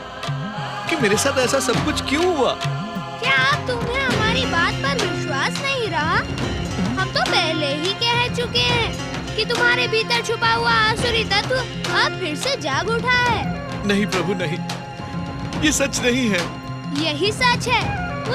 कि मेरे साथ ऐसा सब कुछ क्यों हुआ। क्या आप तुम्हें हमारी बात पर विश्वास नहीं रहा? हम तो पहले ही कह चुके हैं कि तुम्हारे भीतर छुपा हुआ आसुरी तत्व अब फिर से जाग उठा है। नहीं प्रभु, नहीं, ये सच नहीं है। यही सच है।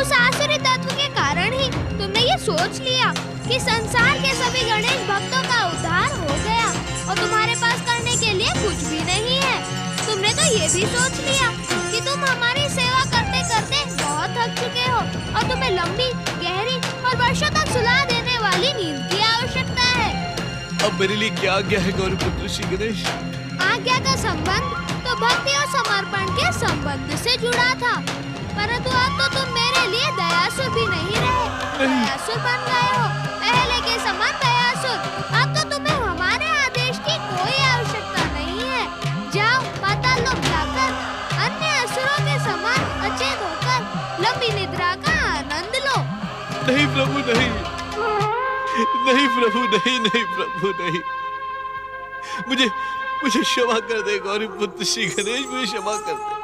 उस आसुरी तत्व के कारण ही तुमने ये सोच लिया कि संसार के सभी गणेश भक्तों का उद्धार हो गया और तुम्हारे पास करने के लिए कुछ भी नहीं है। तुमने तो ये भी सोच लिया कि तुम हमारी सेवा करते करते बहुत थक चुके हो और तुम्हें लंबी, गहरी और वर्षों तक सुला देने वाली नींद की आवश्यकता है। अब मेरे लिए क्या आज्ञा है गौरीपुत्र श्री गणेश? आज्ञा का संबंध तो भक्ति और समर्पण के संबंध से जुड़ा था, परंतु अब तो तुम मेरे लिए दयासुर भी नहीं रहे, दयासुर बन गए हो। पहले के समान दयासुर। अब तो तुम्हें हमारे आदेश की कोई आवश्यकता नहीं है। जाओ पाताल लोक जाकर अन्य असुरों के समान अचेत होकर लंबी निद्रा का आनंद लो। नहीं प्रभु, नहीं। नहीं प्रभु, नहीं नहीं प्रभु, नहीं। मुझे मुझे क्षमा कर दे गौरी पुत्र श्री गणेश, मुझे क्षमा कर दे।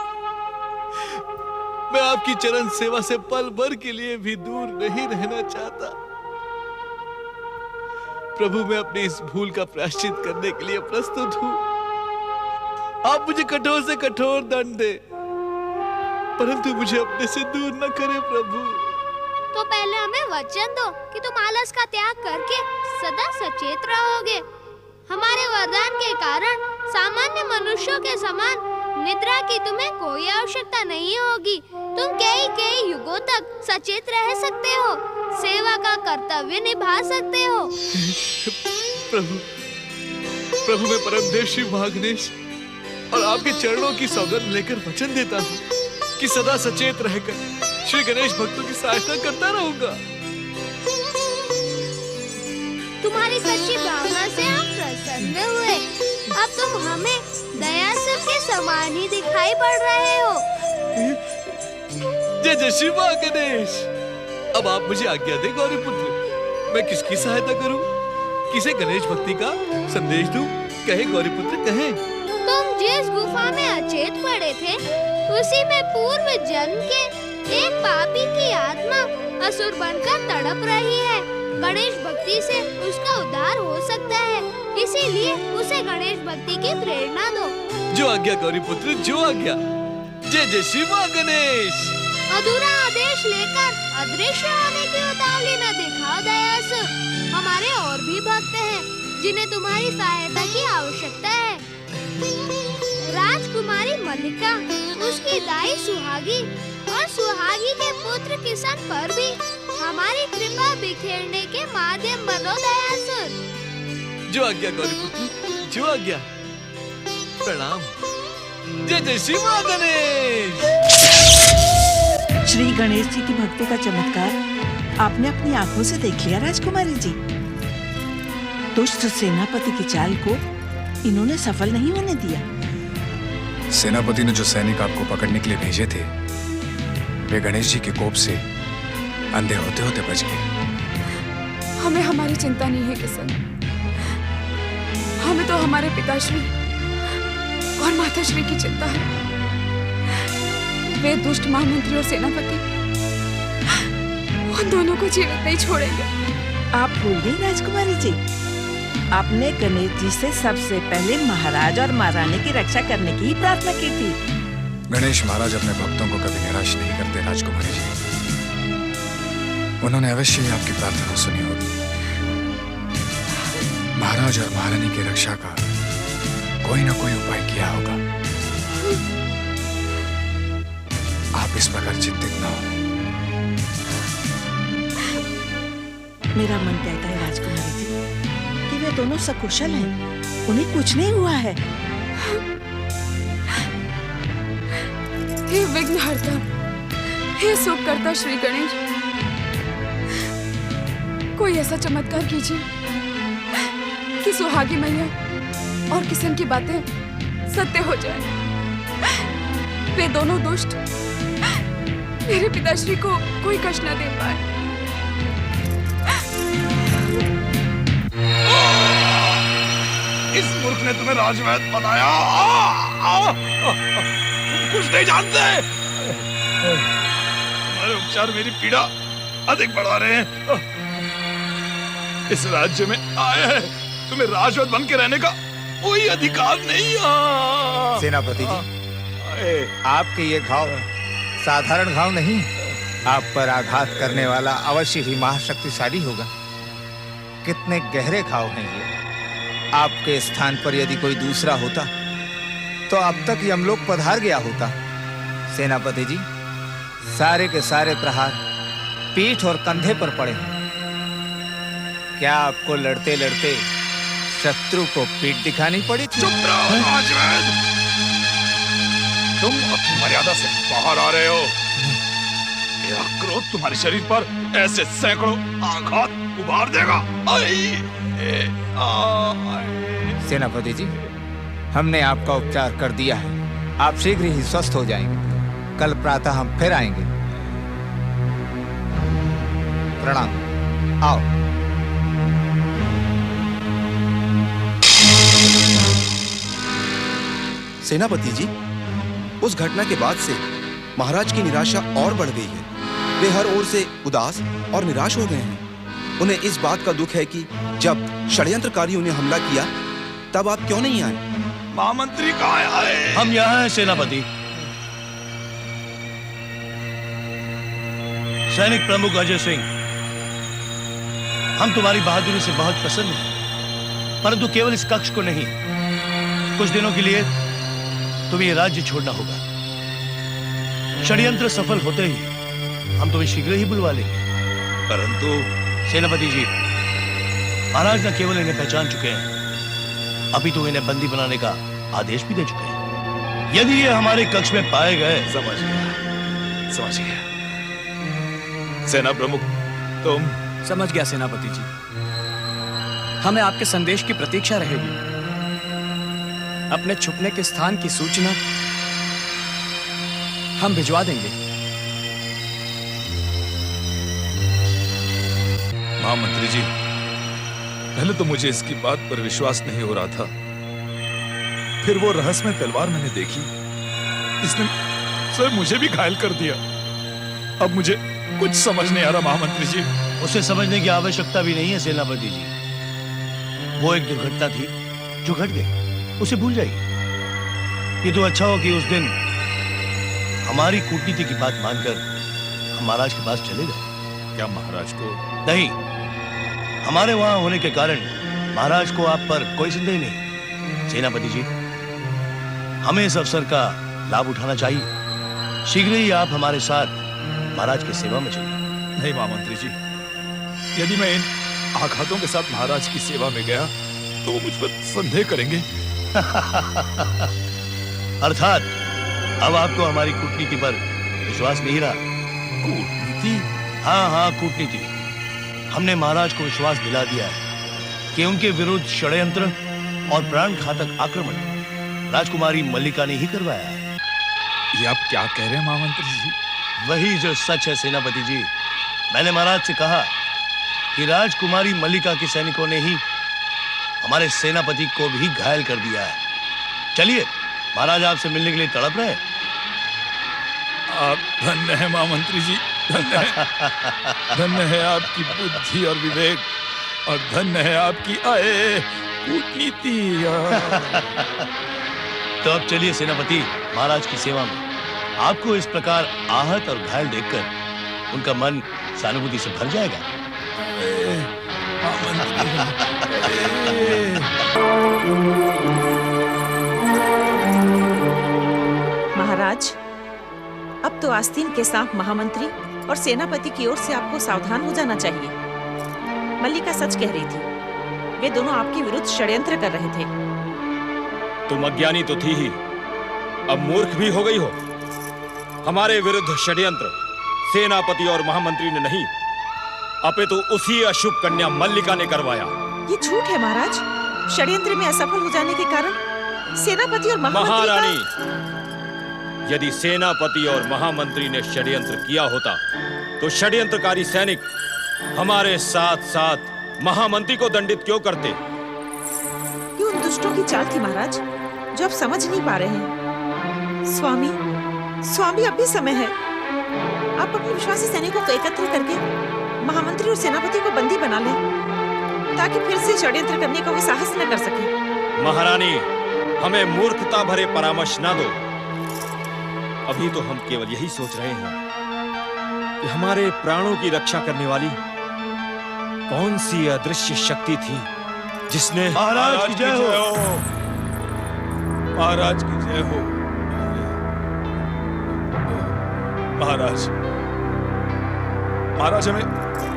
मैं आपकी चरण सेवा से पल भर के लिए भी दूर नहीं रहना चाहता। प्रभु, मैं अपनी इस भूल का प्रायश्चित करने के लिए प्रस्तुत हूं। आप मुझे कठोर से कठोर दंड दे, परंतु मुझे अपने से दूर न करे प्रभु। तो पहले हमें वचन दो कि तुम आलस का त्याग करके सदा सचेत रहोगे। हमारे वरदान के कारण सामान्य मनुष्यों के समान निद्रा की तुम्हें कोई आवश्यकता नहीं होगी। तुम कई युगों तक सचेत रह सकते हो, सेवा का कर्तव्य निभा सकते हो। प्रभु, प्रभु, मैं परमदेव श्री महागणेश और आपके चरणों की सौगंध लेकर वचन देता हूँ कि सदा सचेत रहकर श्री गणेश भक्तों की सहायता करता रहूंगा। तुम्हारी सच्ची भावना से हम प्रसन्न हुए। अब तुम हमें दयासुर के समान ही दिखाई पड़ रहे हो। जय जय श्री गणेश। अब आप मुझे आज्ञा दे गौरी पुत्र, मैं किसकी सहायता करूं? किसे गणेश भक्ति का संदेश दूं? कहे गौरी पुत्र, कहे। तुम जिस गुफा में अचेत पड़े थे, उसी में पूर्व जन्म के एक पापी की आत्मा असुर बनकर तड़प रही है। गणेश भक्ति से उसका उद्धार हो सकता है, इसीलिए उसे गणेश भक्ति की प्रेरणा दो। जो आज्ञा गौरी पुत्र, जो आज्ञा। जय जय श्री गणेश। अधूरा आदेश लेकर अदृश्य होने की उतावली न दिखाओ दयासुर। हमारे और भी भक्त हैं जिन्हें तुम्हारी सहायता की आवश्यकता है। राजकुमारी मल्लिका, उसकी दाई सुहागी और सुहागी के पुत्र किशन पर भी हमारी कृपा बिखेरने के माध्यम बनो दयासुर। जो आज्ञा गौरी पुत्र, जो आज्ञा। प्रणाम। जय जय श्री गणेश। श्री गणेश जी की भक्ति का चमत्कार आपने अपनी आंखों से देख लिया राजकुमारी जी। दुष्ट सेनापति की चाल को इन्होंने सफल नहीं होने दिया। सेनापति ने जो सैनिक आपको पकड़ने के लिए भेजे थे, वे गणेश जी के कोप से अंधे होते होते बच गए। हमें हमारी चिंता नहीं है किशन। हमें तो हमारे पिताश्री और माताश्री की चिंता है। वे दुष्ट महामंत्री और सेनापति उन दोनों को जीवित नहीं छोड़ेंगे। आप भूल गई राजकुमारी जी, आपने गणेश जी से सबसे पहले महाराज और महारानी की रक्षा करने की ही प्रार्थना की थी। गणेश महाराज अपने भक्तों को कभी निराश नहीं करते राजकुमारी जी। उन्होंने अवश्य ही आपकी प्रार्थना सुनी होगी। महाराज और महारानी की रक्षा का कोई ना कोई उपाय किया होगा। आप इस प्रकार चिंतित न हो। मेरा मन कहता है राजकुमारी जी कि वे दोनों सकुशल हैं, उन्हें कुछ नहीं हुआ है। हे विघ्नहर्ता, हे सुखकर्ता श्री गणेश, कोई ऐसा चमत्कार कीजिए कि सुहागी मैया और किशन की बातें सत्य हो जाए। वे दोनों दुष्ट मेरे पिताश्री को कोई कष्ट न दे पाए। इस मूर्ख ने तुम्हें राजवैद्य बनाया। तुम कुछ नहीं जानते। तुम्हारे उपचार मेरी पीड़ा अधिक बढ़ा रहे हैं। इस राज्य में आए हैं, तुम्हें राजवैद्य बन के रहने का कोई अधिकार नहीं है। सेनापति जी, आपके ये घाव साधारण घाव नहीं, आप पर आघात करने वाला अवश्य ही महाशक्तिशाली होगा। कितने गहरे घाव हैं ये। आपके स्थान पर यदि कोई दूसरा होता तो अब तक यमलोक पधार गया होता। सेनापति जी, सारे के सारे प्रहार पीठ और कंधे पर पड़े। क्या आपको लड़ते लड़ते शत्रु को पीठ दिखानी पड़ी थी? चुप रहो राजवैद्य, तुम अपनी मर्यादा से बाहर आ रहे हो। मेरा क्रोध तुम्हारे शरीर पर ऐसे सैकड़ों आघात उभार देगा। सेनापति जी, हमने आपका उपचार कर दिया है। आप शीघ्र ही स्वस्थ हो जाएंगे। कल प्रातः हम फिर आएंगे। प्रणाम। आओ। सेनापति जी, उस घटना के बाद से महाराज की निराशा और बढ़ गई है। वे हर ओर से उदास और निराश हो गए हैं। उन्हें इस बात का दुख है कि जब षड्यंत्रकारियों ने हमला किया तब आप क्यों नहीं आए? महामंत्री कहाँ आए? हम यहाँ हैं सेनापति। सैनिक प्रमुख अजय सिंह, हम तुम्हारी बहादुरी से बहुत प्रसन्न हैं, परंतु केवल इस कक्ष को नहीं, कुछ दिनों के लिए तुम्हें ये राज्य छोड़ना होगा। षड्यंत्र सफल होते ही हम तुम्हें शीघ्र ही बुलवा लेंगे। परंतु सेनापति जी, महाराज न केवल इन्हें पहचान चुके हैं, अपितु इन्हें बंदी बनाने का आदेश भी दे चुके हैं। यदि ये हमारे कक्ष में पाए गए। समझ गया सेना प्रमुख, तुम? समझ गया सेनापति जी, हमें आपके संदेश की प्रतीक्षा रहेगी। अपने छुपने के स्थान की सूचना हम भिजवा देंगे। महामंत्री जी, पहले तो मुझे इसकी बात पर विश्वास नहीं हो रहा था, फिर वो रहस्यमय तलवार मैंने देखी, इसने सर मुझे भी घायल कर दिया। अब मुझे कुछ समझ नहीं आ रहा महामंत्री जी। उसे समझने की आवश्यकता भी नहीं है सेनापति जी। वो एक दुर्घटना थी जो घट गई, उसे भूल जाइए। ये तो अच्छा हो कि उस दिन हमारी कूटनीति की बात मानकर हम महाराज के पास चले गए। क्या महाराज को? नहीं, हमारे वहां होने के कारण महाराज को आप पर कोई संदेह नहीं। सेनापति जी, हमें इस अवसर का लाभ उठाना चाहिए। शीघ्र ही आप हमारे साथ महाराज की सेवा में चलिए। नहीं महामंत्री जी, यदि मैं इन आघातों के साथ महाराज की सेवा में गया तो वो मुझ पर संदेह करेंगे। अर्थात अब आपको हमारी कूटनीति पर विश्वास नहीं रहा। कूटनीति? हाँ, कूटनीति। हमने महाराज को विश्वास दिला दिया है कि उनके विरुद्ध षड्यंत्र और प्राण घातक आक्रमण राजकुमारी मल्लिका ने ही करवाया है। ये आप क्या कह रहे हैं महामंत्री जी? वही जो सच है सेनापति जी। मैंने महाराज से कहा कि राजकुमारी मल्लिका के सैनिकों ने ही हमारे सेनापति को भी घायल कर दिया है। चलिए, महाराज आपसे मिलने के लिए तड़प रहे हैं। आप धन्य है महामंत्री जी, धन्य है। धन्य है आपकी बुद्धि और विवेक, और धन्य है आपकी कूटनीति। तो अब चलिए सेनापति, महाराज की सेवा में। आपको इस प्रकार आहत और घायल देखकर उनका मन सहानुभूति से भर जाएगा। महाराज, अब तो आस्तीन के सांप महामंत्री और सेनापति की ओर से आपको सावधान हो जाना चाहिए। मल्लिका सच कह रही थी, वे दोनों आपके विरुद्ध षड्यंत्र कर रहे थे। तुम अज्ञानी तो थी ही, अब मूर्ख भी हो गई हो। हमारे विरुद्ध षड्यंत्र सेनापति और महामंत्री ने नहीं, अपितु उसी अशुभ कन्या मल्लिका ने करवाया। ये झूठ है महाराज। षड्यंत्र में असफल हो जाने के कारण सेनापति और महारानी, यदि सेनापति और महामंत्री ने षड्यंत्र किया होता तो षड्यंत्रकारी सैनिक हमारे साथ साथ महामंत्री को दंडित क्यों करते? ये उन दुष्टों की चाल थी महाराज, जो आप समझ नहीं पा रहे हैं। स्वामी अब भी समय है। आप अपने विश्वासी सैनिकों को एकत्र करके महामंत्री और सेनापति को बंदी बना लें, ताकि फिर से षड्यंत्र करने का वो साहस न कर सके। महारानी, हमें मूर्खता भरे परामर्श ना दो। अभी तो हम केवल यही सोच रहे हैं कि हमारे प्राणों की रक्षा करने वाली कौन सी अदृश्य शक्ति थी जिसने महाराज की जय हो। महाराज की जय हो। महाराज, हमें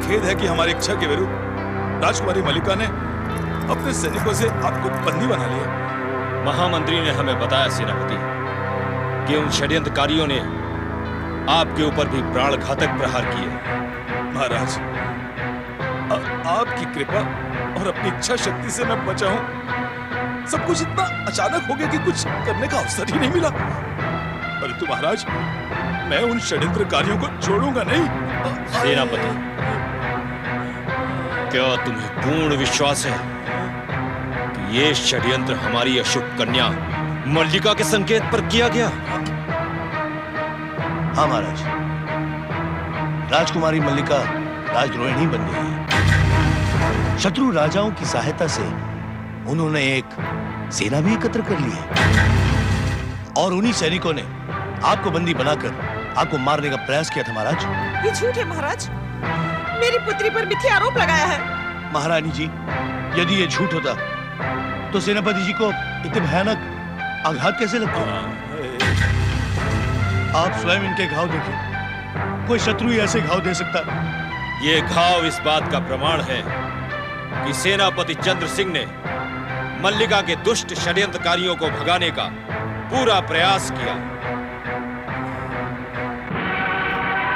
खेद है कि हमारी इच्छा के विरुद्ध राजकुमारी मल्लिका ने अपने सैनिकों से आपको बंदी बना लिया। महामंत्री ने हमें बताया सेनापति कि उन षड्यंत्रकारियों ने आपके ऊपर भी प्राण घातक प्रहार किए। महाराज, आपकी कृपा और अपनी इच्छा शक्ति से मैं बचा हूं। सब कुछ इतना अचानक हो गया कि कुछ करने का अवसर ही नहीं मिला। परंतु महाराज, मैं उन षड्यंत्रकारियों को छोड़ूंगा नहीं। सेनापति, क्या तुम्हें पूर्ण विश्वास है कि ये षड्यंत्र हमारी अशुभ कन्या मल्लिका के संकेत पर किया गया। हाँ महाराज, राजकुमारी मल्लिका राजद्रोहिणी बन गई है। शत्रु राजाओं की सहायता से उन्होंने एक सेना भी एकत्र कर ली है और उन्हीं सैनिकों ने आपको बंदी बनाकर आपको मारने का प्रयास किया था महाराज। ये झूठ है महाराज, मेरी पुत्री पर मिथ्या आरोप लगाया है। महारानी जी, यदि ये झूठ होता तो सेनापति जी को इतने भयानक आघात कैसे लगता? आप स्वयं इनके घाव देखें, कोई शत्रु ही ऐसे घाव दे सकता? ये घाव इस बात का प्रमाण है कि सेनापति चंद्र सिंह ने मल्लिका के दुष्ट षड्यंत्रकारियों को भगाने का पूरा प्रयास किया,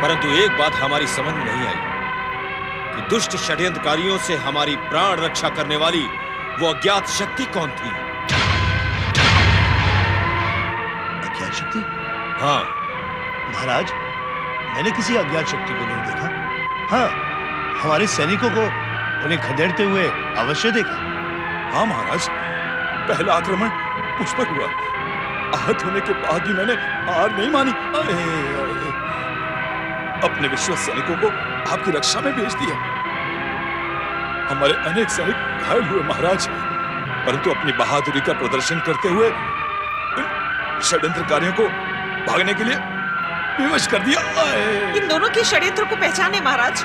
परंतु एक बात हमारी समझ में नहीं आई कि दुष्ट षड्यंत्रकारियों से हमारी प्राण रक्षा करने वाली वो अज्ञात शक्ति कौन थी। अज्ञात शक्ति? हाँ महाराज, मैंने किसी अज्ञात शक्ति को नहीं देखा। हाँ, हमारे सैनिकों को उन्हें खदेड़ते हुए अवश्य देखा। हाँ महाराज, पहला आक्रमण मुझ पर हुआ। आहत होने के बाद भी मैंने हार नहीं मानी। अपने विश्वस्त सैनिकों को आपकी रक्षा में भेज दिया। हमारे अनेक सैनिक घायल हुए महाराज, परंतु अपनी बहादुरी का प्रदर्शन करते हुए षड्यंत्रकारियों को भागने के लिए विवश कर दिया। इन दोनों के षड्यंत्र को पहचाने महाराज,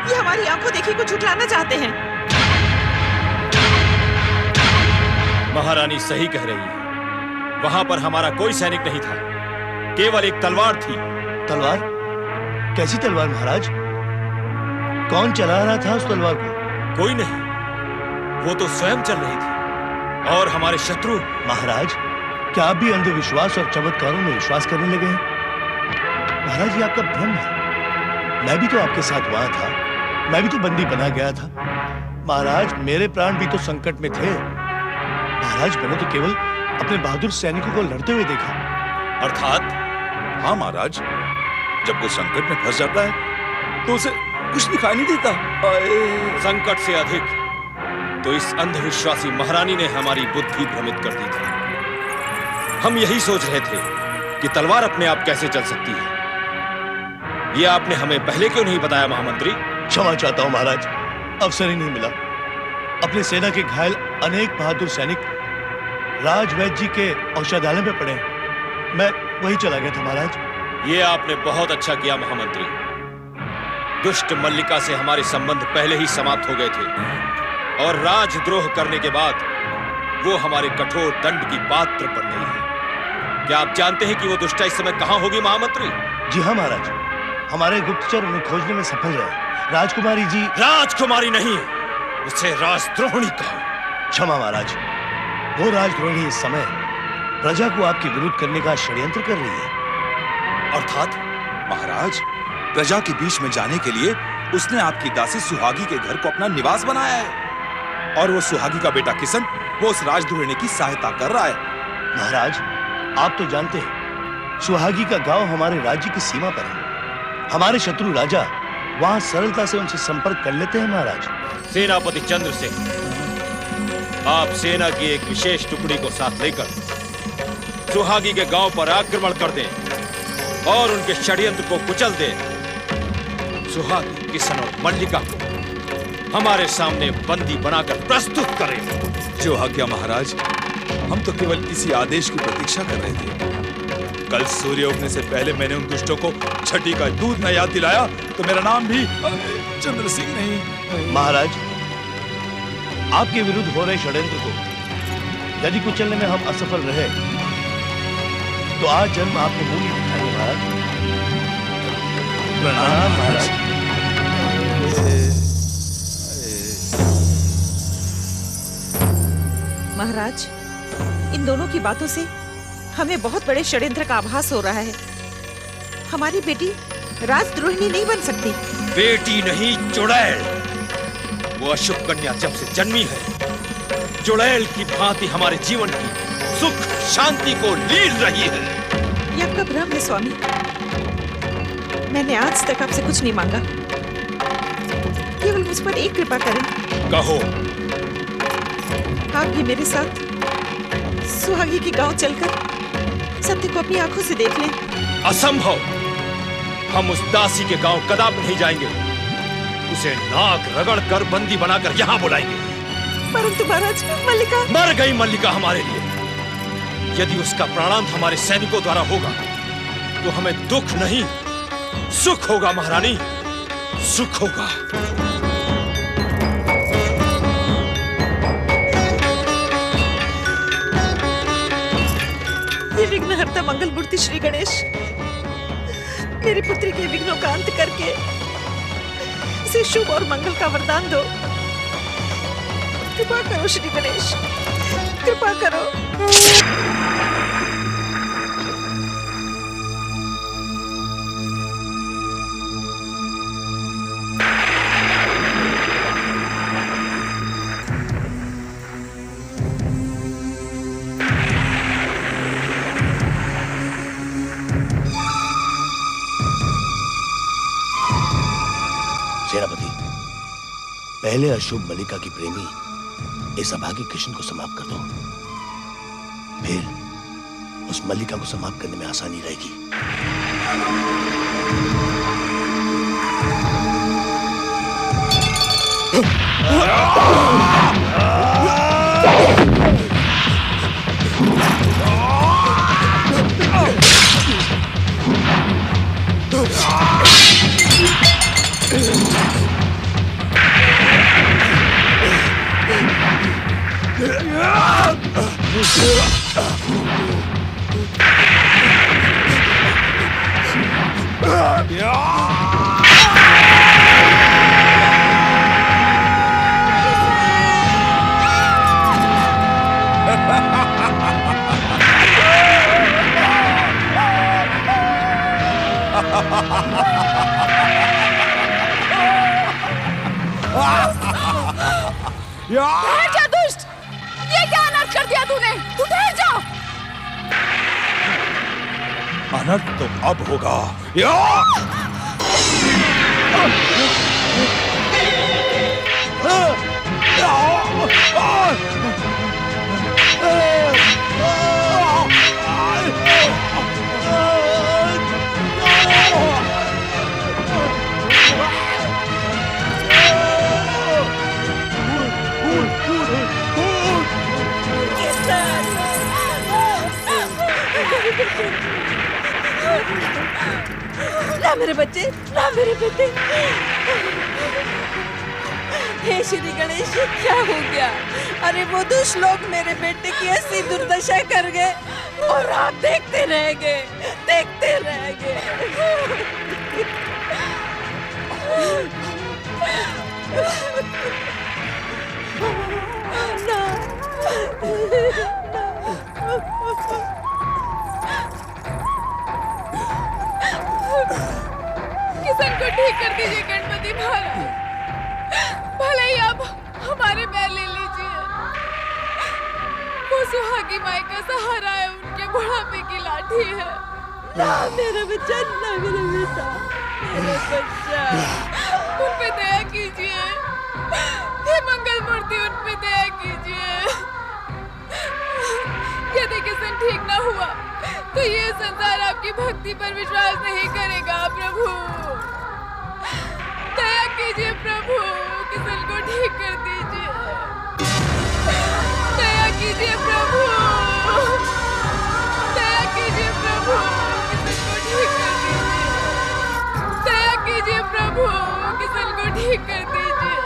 ये हमारी आंखों देखी को झुठलाना चाहते हैं। महारानी सही कह रही है, वहां पर हमारा कोई सैनिक नहीं था, केवल एक तलवार थी। तलवार? कैसी तलवार महाराज? कौन चला रहा था उस तलवार को? कोई नहीं, वो तो स्वयं चल रही थी। और हमारे शत्रु? महाराज, क्या आप भी अंधविश्वास और चमत्कारों में विश्वास करने लगे हैं? महाराज, ये आपका भ्रम है। मैं भी तो आपके साथ वहां था, मैं भी तो बंदी बना गया था। महाराज, मेरे प्राण भी तो संकट में थे। महाराज, मैंने तो केवल अपने बहादुर सैनिकों को लड़ते हुए देखा। अर्थात? हाँ महाराज, जब वो संकट में फंस जाता है तो उसे कुछ दिखाई नहीं देता। संकट से अधिक तो इस अंधविश्वासी महारानी ने हमारी बुद्धि भ्रमित कर दी थी। हम यही सोच रहे थे कि तलवार अपने आप कैसे चल सकती है। ये आपने हमें पहले क्यों नहीं बताया महामंत्री? क्षमा चाहता हूं महाराज, अवसर ही नहीं मिला। अपने सेना के घायल अनेक बहादुर सैनिक राजवैद्य जी के औषधालय में पड़े, मैं वही चला गया था महाराज। ये आपने बहुत अच्छा किया महामंत्री। दुष्ट मल्लिका से हमारे संबंध पहले ही समाप्त हो गए थे और राजद्रोह करने के बाद वो हमारे कठोर दंड की पात्र बन गई है। क्या आप जानते हैं कि वो दुष्टा इस समय कहां होगी महामंत्री? जी हाँ महाराज, हमारे गुप्तचर उन्हें खोजने में सफल रहे। राजकुमारी जी। राजकुमारी नहीं, उसे राजद्रोहिणी कहो। क्षमा महाराज, वो राजद्रोहिणी इस समय प्रजा को आपके विरुद्ध करने का षड्यंत्र कर रही है। अर्थात महाराज, प्रजा के बीच में जाने के लिए उसने आपकी दासी सुहागी के घर को अपना निवास बनाया है और वो सुहागी का बेटा किशन वो उस राजद्रोहिणी की सहायता कर रहा है। महाराज, आप तो जानते हैं सुहागी का गांव हमारे राज्य की सीमा पर है। हमारे शत्रु राजा वहां सरलता से उनसे संपर्क कर लेते हैं महाराज। सेनापति चंद्र सिंह, आप सेना की एक विशेष टुकड़ी को साथ लेकर सुहागी के गांव पर आक्रमण कर दें और उनके षड्यंत्र को कुचल दें। सुहागी, किशन और मल्लिका को हमारे सामने बंदी बनाकर प्रस्तुत करें। जो आज्ञा महाराज, हम तो केवल इसी आदेश की प्रतीक्षा कर रहे थे। कल सूर्य उगने से पहले मैंने उन दुष्टों को छठी का दूध न याद दिलाया तो मेरा नाम भी चंद्र सिंह नहीं। महाराज, आपके विरुद्ध हो रहे षड्यंत्र को यदि कुचलने में हम असफल रहे तो आज जन्म आपको मुंह नहीं दिखाएंगे महाराज। प्रणाम महाराज। महाराज, इन दोनों की बातों से हमें बहुत बड़े षड्यंत्र का आभास हो रहा है। हमारी बेटी राजद्रोहिणी नहीं बन सकती। बेटी नहीं, चुड़ैल। वो अशुभ कन्या जब से जन्मी है चुड़ैल की भांति हमारे जीवन की सुख शांति को लील रही है। ये आपका भ्रम है स्वामी। मैंने आज तक आपसे कुछ नहीं मांगा, केवल मुझ पर एक कृपा करें। कहो। आप भी मेरे साथ सुहागी के गांव चलकर सत्य को अपनी आंखों से देख लें। असंभव। हम उस दासी के गांव कदाप नहीं जाएंगे। उसे नाक रगड़ कर बंदी बनाकर यहाँ बुलाएंगे। परंतु महाराज, मल्लिका मर गई। मल्लिका हमारे लिए। यदि उसका प्राणांत हमारे सैनिकों द्वारा होगा तो हमें दुख नहीं सुख होगा महारानी, सुख होगा। ये विघ्नहर्ता मंगल मूर्ति श्री गणेश, मेरी पुत्री के विघ्नों का अंत करके इसे शुभ और मंगल का वरदान दो। कृपा करो श्री गणेश, कृपा करो। सेनापति, पहले अशुभ मल्लिका की प्रेमी इस अभागी कृष्ण को समाप्त कर दो, फिर उस मल्लिका को समाप्त करने में आसानी रहेगी। ठहर जा दुष्ट! ये क्या अनर्थ कर दिया तूने? तू ठहर जा! अनर्थ तो अब होगा। ना मेरे बच्चे, ना मेरे बेटे। हे श्री गणेश, ये क्या हो गया? अरे वो दुष्ट लोग मेरे बेटे की ऐसी दुर्दशा कर गए और आप देखते रह गए, देखते रह गए। किशन को ठीक कर दीजिए गणपति महाराज। भले ही आप हमारे पैर ले लीजिए। वो सुहागी माई का सहारा है, उनके बुढ़ापे की लाठी है। ना मेरा बच्चा, ना मेरा बेटा, मेरा बच्चा। उन पे दया कीजिए। हे मंगल मूर्ति, उन पे दया कीजिए। यदि किशन ठीक ना हुआ तो ये संसार आपकी भक्ति पर विश्वास नहीं करेगा। प्रभु दया कीजिए, प्रभु किशन को ठीक कर दीजिए। दया कीजिए प्रभु, दया कीजिए प्रभु, किशन को ठीक कर दीजिए। दया कीजिए प्रभु, किशन को ठीक कर दीजिए।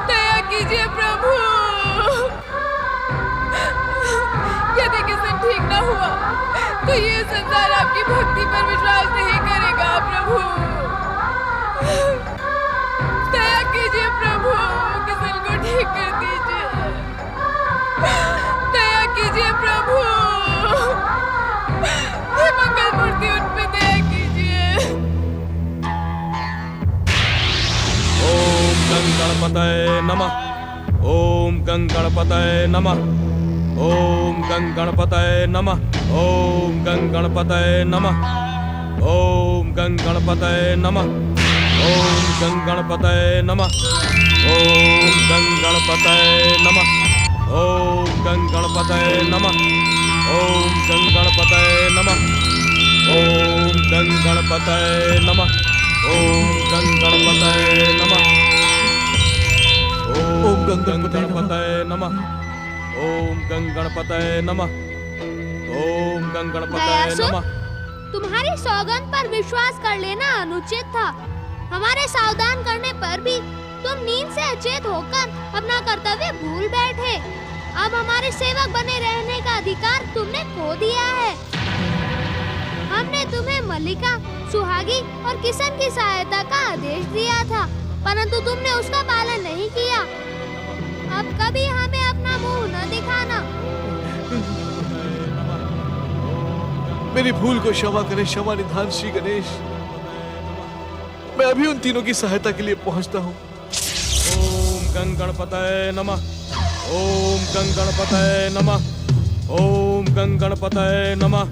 दया कीजिए प्रभु। यदि किशन ठीक ना हुआ तो ये संसार आपकी भक्ति पर विश्वास नहीं करेगा। प्रभु दया कीजिए प्रभु, किशन को ठीक कर दीजिए। दया कीजिए प्रभु। हे मंगल मूर्ति, उन पे दया कीजिए। ओम गं गणपतये नमः। ओम गं गणपतये नमः। ओम गं गणपतये नमः। ओम गं गणपतये नमः। ओम गं गणपतये नमः। ओम गं गणपतये नमः। ओम गं गणपतये नमः। ओम गं गणपतये नमः। ओम गं गणपतये नमः। ओम गं गणपतये नमः। ओम गं गणपतये नमः। ओम गं गणपतये नमः। ओम गं गणपतये नमः। ओम गं गणपतये दयासुर, नमः। तुम्हारी सौगंध पर विश्वास कर लेना अनुचित था। हमारे सावधान करने पर भी तुम नींद से अचेत होकर अपना कर्तव्य भूल बैठे। अब हमारे सेवक बने रहने का अधिकार तुमने खो दिया है। हमने तुम्हें मल्लिका, सुहागी और किशन की सहायता का आदेश दिया था, परंतु तुमने उसका पालन नहीं किया। अब कभी हमें अपना मुंह न दिखाना। मेरी भूल को क्षमा करें क्षमा निधान श्री गणेश। मैं अभी उन तीनों की सहायता के लिए पहुंचता हूँ। ओम गं गणपतये नमः। ओम गं गणपतये नमः। ओम गं गणपतये नमः।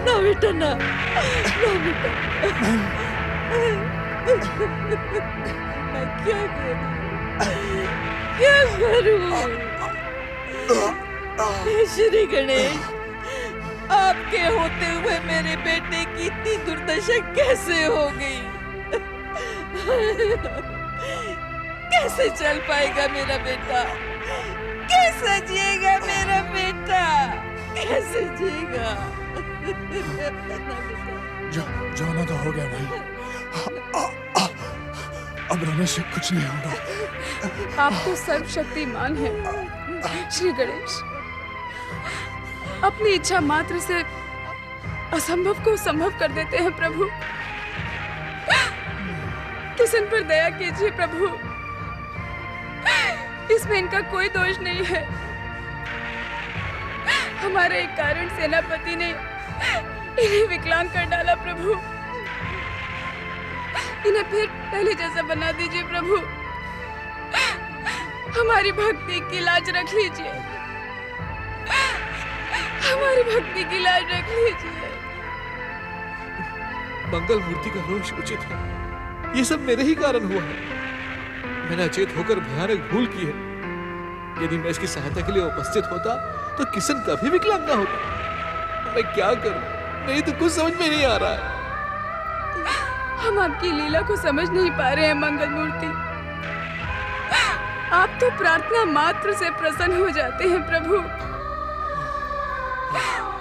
ना बेटा ना, ना बेटा। मैं क्या करूं? क्या करूं? श्री गणेश, आपके होते हुए मेरे बेटे की इतनी दुर्दशा कैसे हो गई? कैसे चल पाएगा मेरा बेटा? कैसे जिएगा मेरा बेटा? कैसे जिएगा? जो होना तो हो गया भाई। अब रोने से कुछ नहीं होगा। आप तो सर्वशक्तिमान हैं श्री गणेश। अपनी इच्छा मात्र से असंभव को संभव कर देते हैं प्रभु। किशन पर दया कीजिए प्रभु, इसमें इनका कोई दोष नहीं है। हमारे एक कारण सेनापति ने इन्हें विकलांग कर डाला प्रभु। इन्हें फिर पहले जैसा बना दीजिए प्रभु। हमारी भक्ति की लाज रख लीजिए। हमारी भक्ति की लाज रख लीजिए। मंगल मूर्ति का रोष उचित है। ये सब मेरे ही कारण हुआ है। मैंने अचेत होकर भयानक भूल की है। यदि मैं इसकी सहायता के लिए उपस्थित होता तो किशन कभी विकलांग ना होता। मैं क्या करूं? नहीं तो कुछ समझ में नहीं आ रहा है। हम आपकी लीला को समझ नहीं पा रहे हैं मंगल मूर्ति। आप तो प्रार्थना मात्र से प्रसन्न हो जाते हैं प्रभु।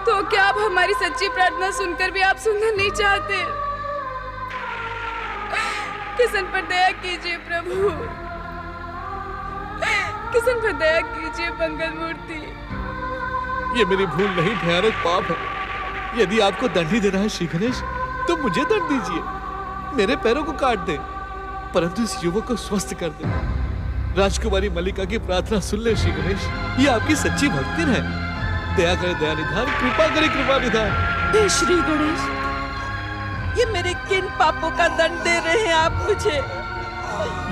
तो क्या आप हमारी सच्ची प्रार्थना सुनकर भी आप सुनना नहीं चाहते? किशन पर दया कीजिए प्रभु। किशन पर दया कीजिए मंगल मूर्ति। ये मेरी भूल नहीं, भयानक पाप है। यदि आपको दंड ही देना है श्री गणेश, तो मुझे दंड दीजिए। मेरे पैरों को काट दे, परंतु इस युवक को स्वस्थ कर दे। राजकुमारी मल्लिका की प्रार्थना सुन ले श्री गणेश। ये आपकी सच्ची भक्ति है। दया करे दया निधान, कृपा करे कृपा निधान। हे श्री गणेश, ये मेरे किन पापों का दंड दे रहे हैं आप मुझे?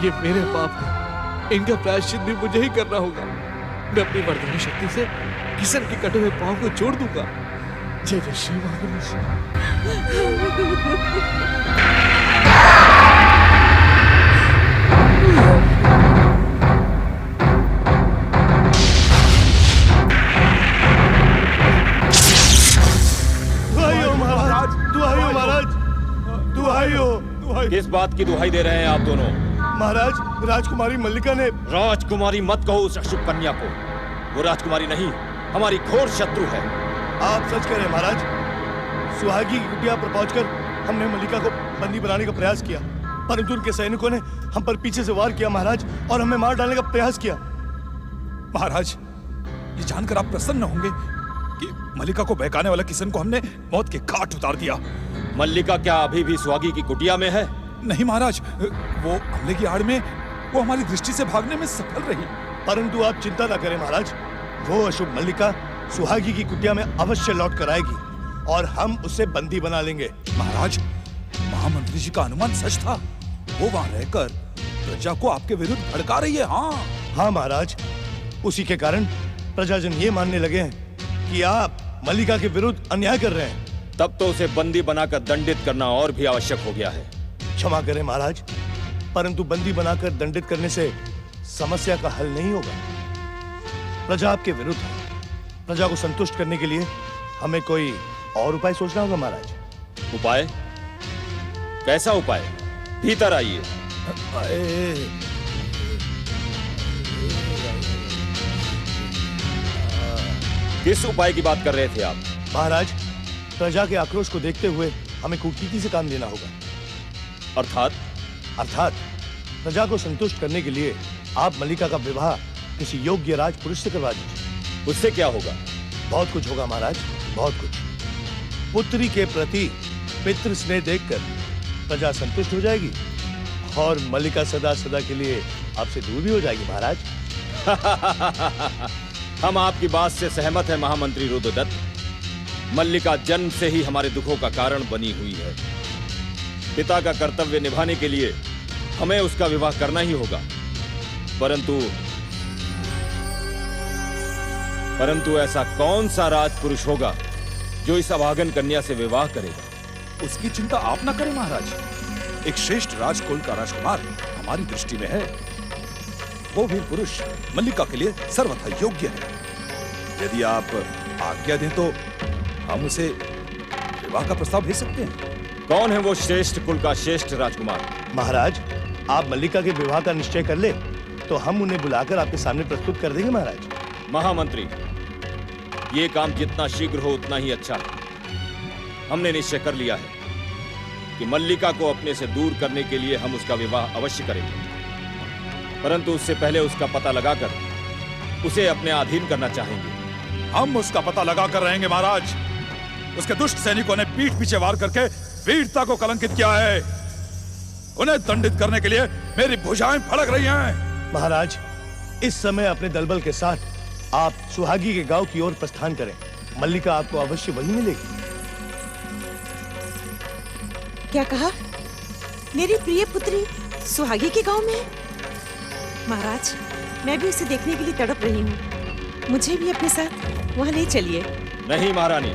ये मेरे पाप है, इनका प्रायश्चित भी मुझे ही करना होगा। मैं अपनी वरदानी शक्ति से किशन के कटे हुए पांव को जोड़ दूंगा। जय जय श्री गणेश। किस बात की दुहाई दे रहे हैं आप दोनों? महाराज, राजकुमारी मल्लिका ने। राजकुमारी मत कहो उस अशुभ कन्या को। वो राजकुमारी नहीं, हमारी घोर शत्रु है। आप सच कह रहे हैं महाराज। सुहागी की कुटिया पर पहुंचकर हमने मल्लिका को बंदी बनाने का प्रयास किया, परंतु उनके सैनिकों ने हम पर पीछे से वार किया महाराज, और हमें मार डालने का प्रयास किया। महाराज, ये जानकर आप प्रसन्न होंगे कि मल्लिका को बहकाने वाला किशन को हमने मौत के घाट उतार दिया। मल्लिका क्या अभी भी सुहागी की कुटिया में है? नहीं महाराज, वो हमले की आड़ में वो हमारी दृष्टि से भागने में सफल रही। परंतु आप चिंता न करें महाराज, वो अशुभ मल्लिका सुहागी की कुटिया में अवश्य लौट कर आएगी और हम उसे बंदी बना लेंगे। महाराज, महामंत्री जी का अनुमान सच था। वो वहां रहकर प्रजा को आपके विरुद्ध भड़का रही है। हाँ हाँ महाराज, उसी के कारण प्रजाजन ये मानने लगे हैं कि आप मल्लिका के विरुद्ध अन्याय कर रहे हैं। तब तो उसे बंदी बनाकर दंडित करना और भी आवश्यक हो गया है। क्षमा करें महाराज, परंतु बंदी बनाकर दंडित करने से समस्या का हल नहीं होगा। प्रजा आपके विरुद्ध है। प्रजा को संतुष्ट करने के लिए हमें कोई और उपाय सोचना होगा महाराज। उपाय? कैसा उपाय? भीतर आइए। किस उपाय की बात कर रहे थे आप? महाराज, प्रजा के आक्रोश को देखते हुए हमें कूटनीति से काम लेना होगा। अर्थात प्रजा को संतुष्ट करने के लिए आप मल्लिका का विवाह किसी योग्य राजपुरुष से करवा दीजिए। उससे क्या होगा? बहुत कुछ होगा महाराज, बहुत कुछ। पुत्री के प्रति पितृ स्नेह देखकर प्रजा संतुष्ट हो जाएगी और मल्लिका सदा सदा के लिए आपसे दूर भी हो जाएगी महाराज। हम आपकी बात से सहमत हैं महामंत्री रुद्रदत्त। मल्लिका जन्म से ही हमारे दुखों का कारण बनी हुई है। पिता का कर्तव्य निभाने के लिए हमें उसका विवाह करना ही होगा। परंतु ऐसा कौन सा राजपुरुष होगा जो इस अभागन कन्या से विवाह करेगा? उसकी चिंता आप ना करें महाराज। एक श्रेष्ठ राजकुल का राजकुमार हमारी दृष्टि में है। वो वीर पुरुष मल्लिका के लिए सर्वथा योग्य है। यदि आप आज्ञा दें तो हम उसे विवाह का प्रस्ताव भेज सकते हैं। कौन है वो श्रेष्ठ कुल का श्रेष्ठ राजकुमार? महाराज, आप मल्लिका के विवाह का निश्चय कर ले तो हम उन्हें बुलाकर आपके सामने प्रस्तुत कर देंगे महाराज। महामंत्री, ये काम जितना शीघ्र हो उतना ही अच्छा है। हमने निश्चय कर लिया है कि मल्लिका को अपने से दूर करने के लिए हम उसका विवाह अवश्य करेंगे, परंतु उससे पहले उसका पता लगाकर उसे अपने अधीन करना चाहेंगे। हम उसका पता लगाकर रहेंगे महाराज। उसके दुष्ट सैनिकों ने पीठ पीछे वार करके वीरता को कलंकित किया है। उन्हें दंडित करने के लिए मेरी भुजाएं फड़क रही हैं। महाराज, इस समय अपने दलबल के साथ आप सुहागी के गांव की ओर प्रस्थान करें। मल्लिका आपको अवश्य वहीं मिलेगी। क्या कहा? मेरी प्रिय पुत्री सुहागी के गांव में? महाराज, मैं भी उसे देखने के लिए तड़प रही हूँ। मुझे भी अपने साथ वहाँ ले चलिए। नहीं महारानी,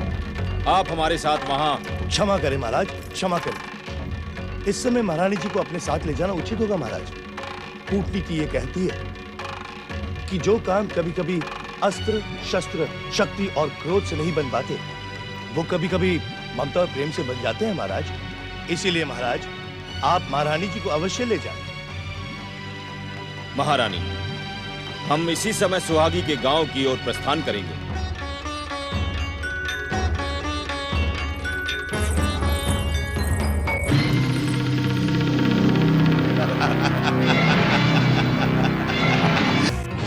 आप हमारे साथ वहाँ। क्षमा करें महाराज, क्षमा करें। इस समय महारानी जी को अपने साथ ले जाना उचित होगा महाराज। कूटनीति ये कहती है कि जो काम कभी कभी अस्त्र, शस्त्र, शक्ति और क्रोध से नहीं बन पाते, वो कभी कभी ममता और प्रेम से बन जाते हैं महाराज। इसीलिए महाराज, आप महारानी जी को अवश्य ले जाएं। महारानी, हम इसी समय सुहागी के गांव की ओर प्रस्थान करेंगे।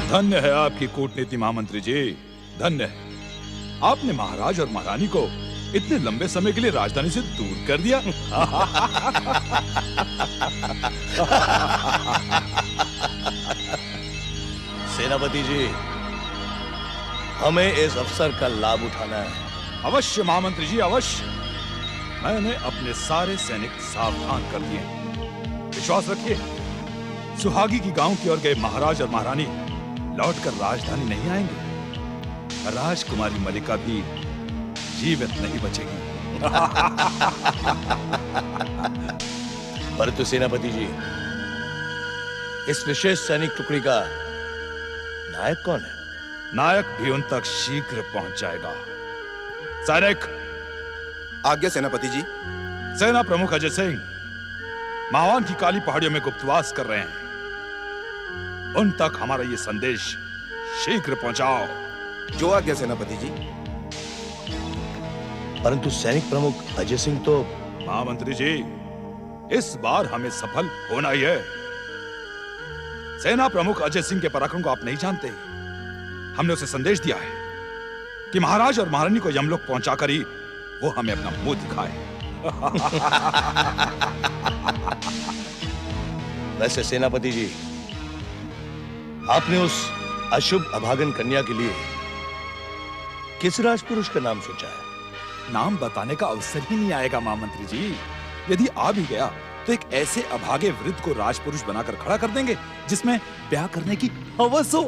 धन्य है आपकी कूटनीति महामंत्री जी, धन्य है। आपने महाराज और महारानी को इतने लंबे समय के लिए राजधानी से दूर कर दिया। सेनापति जी, हमें इस अवसर का लाभ उठाना है। अवश्य महामंत्री जी, अवश्य। मैंने अपने सारे सैनिक सावधान कर दिए। विश्वास रखिए, सुहागी की गांव की ओर गए महाराज और महारानी लौटकर राजधानी नहीं आएंगे। राजकुमारी मल्लिका भी जीवित नहीं बचेगी। परंतु सेनापति जी, इस विशेष सैनिक टुकड़ी का नायक कौन है? नायक भी उन तक शीघ्र पहुंच जाएगा। सैनिक। आज्ञा सेनापति जी। सेना प्रमुख अजय सिंह मावान की काली पहाड़ियों में गुप्तवास कर रहे हैं। उन तक हमारा ये संदेश शीघ्र पहुंचाओ। जो आज्ञा सेनापति जी। परंतु सैनिक प्रमुख अजय सिंह तो। महामंत्री जी, इस बार हमें सफल होना ही है। सेना प्रमुख अजय सिंह के पराक्रम को आप नहीं जानते। हमने उसे संदेश दिया है कि महाराज और महारानी को यमलोक पहुंचाकर ही वो हमें अपना मुंह दिखाए। वैसे सेनापति जी, आपने उस अशुभ अभागन कन्या के लिए किस राजपुरुष का नाम सोचा है? नाम बताने का अवसर ही नहीं आएगा महामंत्री जी। यदि आ भी गया तो एक ऐसे अभागे वृद्ध को राजपुरुष बनाकर खड़ा कर देंगे जिसमें ब्याह करने की हवस हो।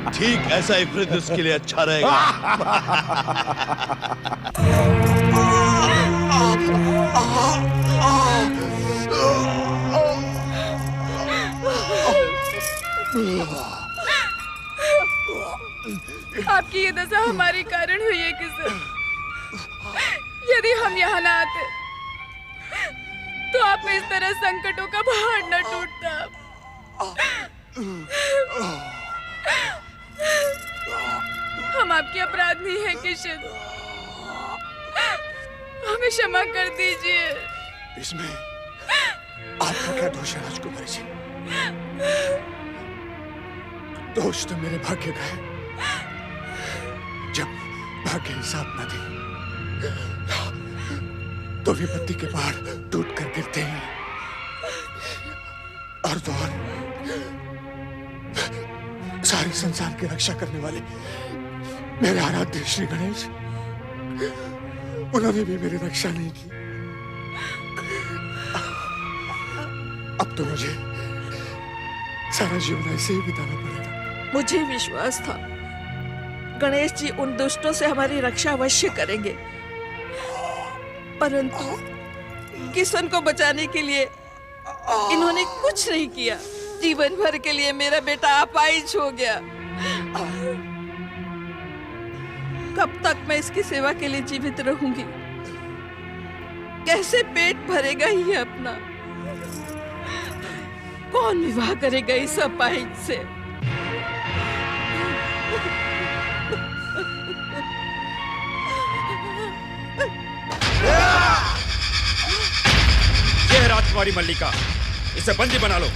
ठीक ऐसा एक वृद्ध उसके लिए अच्छा रहेगा। आपकी ये दशा हमारे कारण हुई है किशन। यदि हम यहाँ ना आते तो आप में इस तरह संकटों का पहाड़ न टूटता। हम आपके अपराधी हैं किशन, हमें क्षमा कर दीजिए। इसमें आपका क्या दोष है राजकुमारी जी? दोष तो मेरे भाग्य का है। जब भाग्य ही साथ न दे तो विपत्ति के पहाड़ टूट कर गिरते हैं। और तो और सारे संसार की रक्षा करने वाले मेरे आराध्य श्री गणेश, उन्होंने भी मेरी रक्षा नहीं की। अब तो मुझे सारा जीवन ऐसे ही बिताना पड़ेगा। मुझे विश्वास था गणेश जी उन दुष्टों से हमारी रक्षा अवश्य करेंगे, परंतु किशन को बचाने के लिए इन्होंने कुछ नहीं किया। जीवन भर के लिए मेरा बेटा अपाहिज हो गया। कब तक मैं इसकी सेवा के लिए जीवित रहूंगी? कैसे पेट भरेगा ये अपना? कौन विवाह करेगा इस अपाहिज से? ये है राजकुमारी मल्लिका, इसे बंदी बना लो।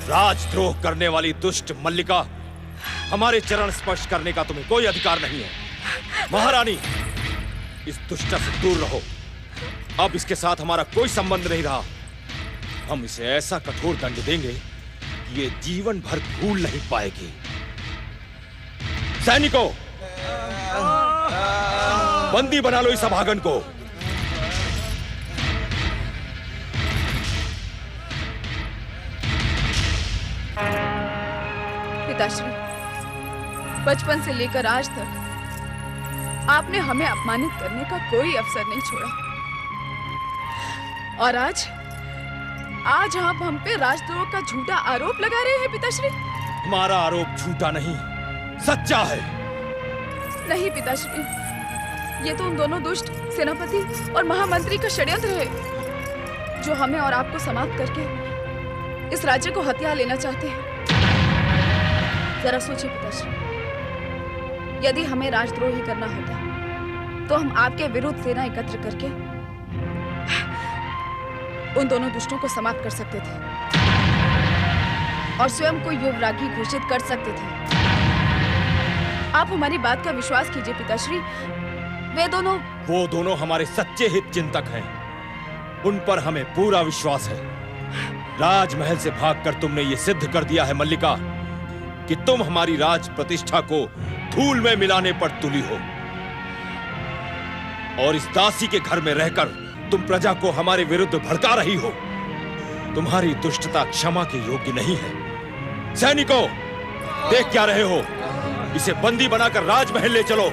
राजद्रोह करने वाली दुष्ट मल्लिका, हमारे चरण स्पर्श करने का तुम्हें कोई अधिकार नहीं है। महारानी, इस दुष्ट से दूर रहो। अब इसके साथ हमारा कोई संबंध नहीं रहा। हम इसे ऐसा कठोर दंड देंगे कि ये जीवन भर भूल नहीं पाएगी। सैनिकों, बंदी बना लो इस अभागन को। पिताश्री, बचपन से लेकर आज तक आपने हमें अपमानित करने का कोई अवसर नहीं छोड़ा, और आज आप हम पे राजद्रोह का झूठा आरोप लगा रहे हैं। पिताश्री, हमारा आरोप झूठा नहीं, सच्चा है। नहीं पिताश्री, ये तो उन दोनों दुष्ट सेनापति और महामंत्री का षड्यंत्र है, जो हमें और आपको समाप्त करके इस राज्य को हथिया लेना चाहते हैं। जरा सोचिए पिताश्री, यदि हमें राजद्रोह ही करना होता तो हम आपके विरुद्ध सेना एकत्र करके उन दोनों दुष्टों को समाप्त कर सकते थे और स्वयं को युवरागी घोषित कर सकते थे। आप हमारी बात का विश्वास कीजिए पिताश्री, वो दोनों हमारे सच्चे हित चिंतक हैं। उन पर हमें पूरा विश्वास है। राजमहल से भागकर तुमने ये सिद्ध कर दिया है मल्लिका कि तुम हमारी राज प्रतिष्ठा को धूल में मिलाने पर तुली हो, और इस दासी के घर में रहकर तुम प्रजा को हमारे विरुद्ध भड़का रही हो। तुम्हारी दुष्टता क्षमा के योग्य नहीं है। सैनिकों, देख क्या रहे हो? इसे बंदी बनाकर राजमहल ले चलो।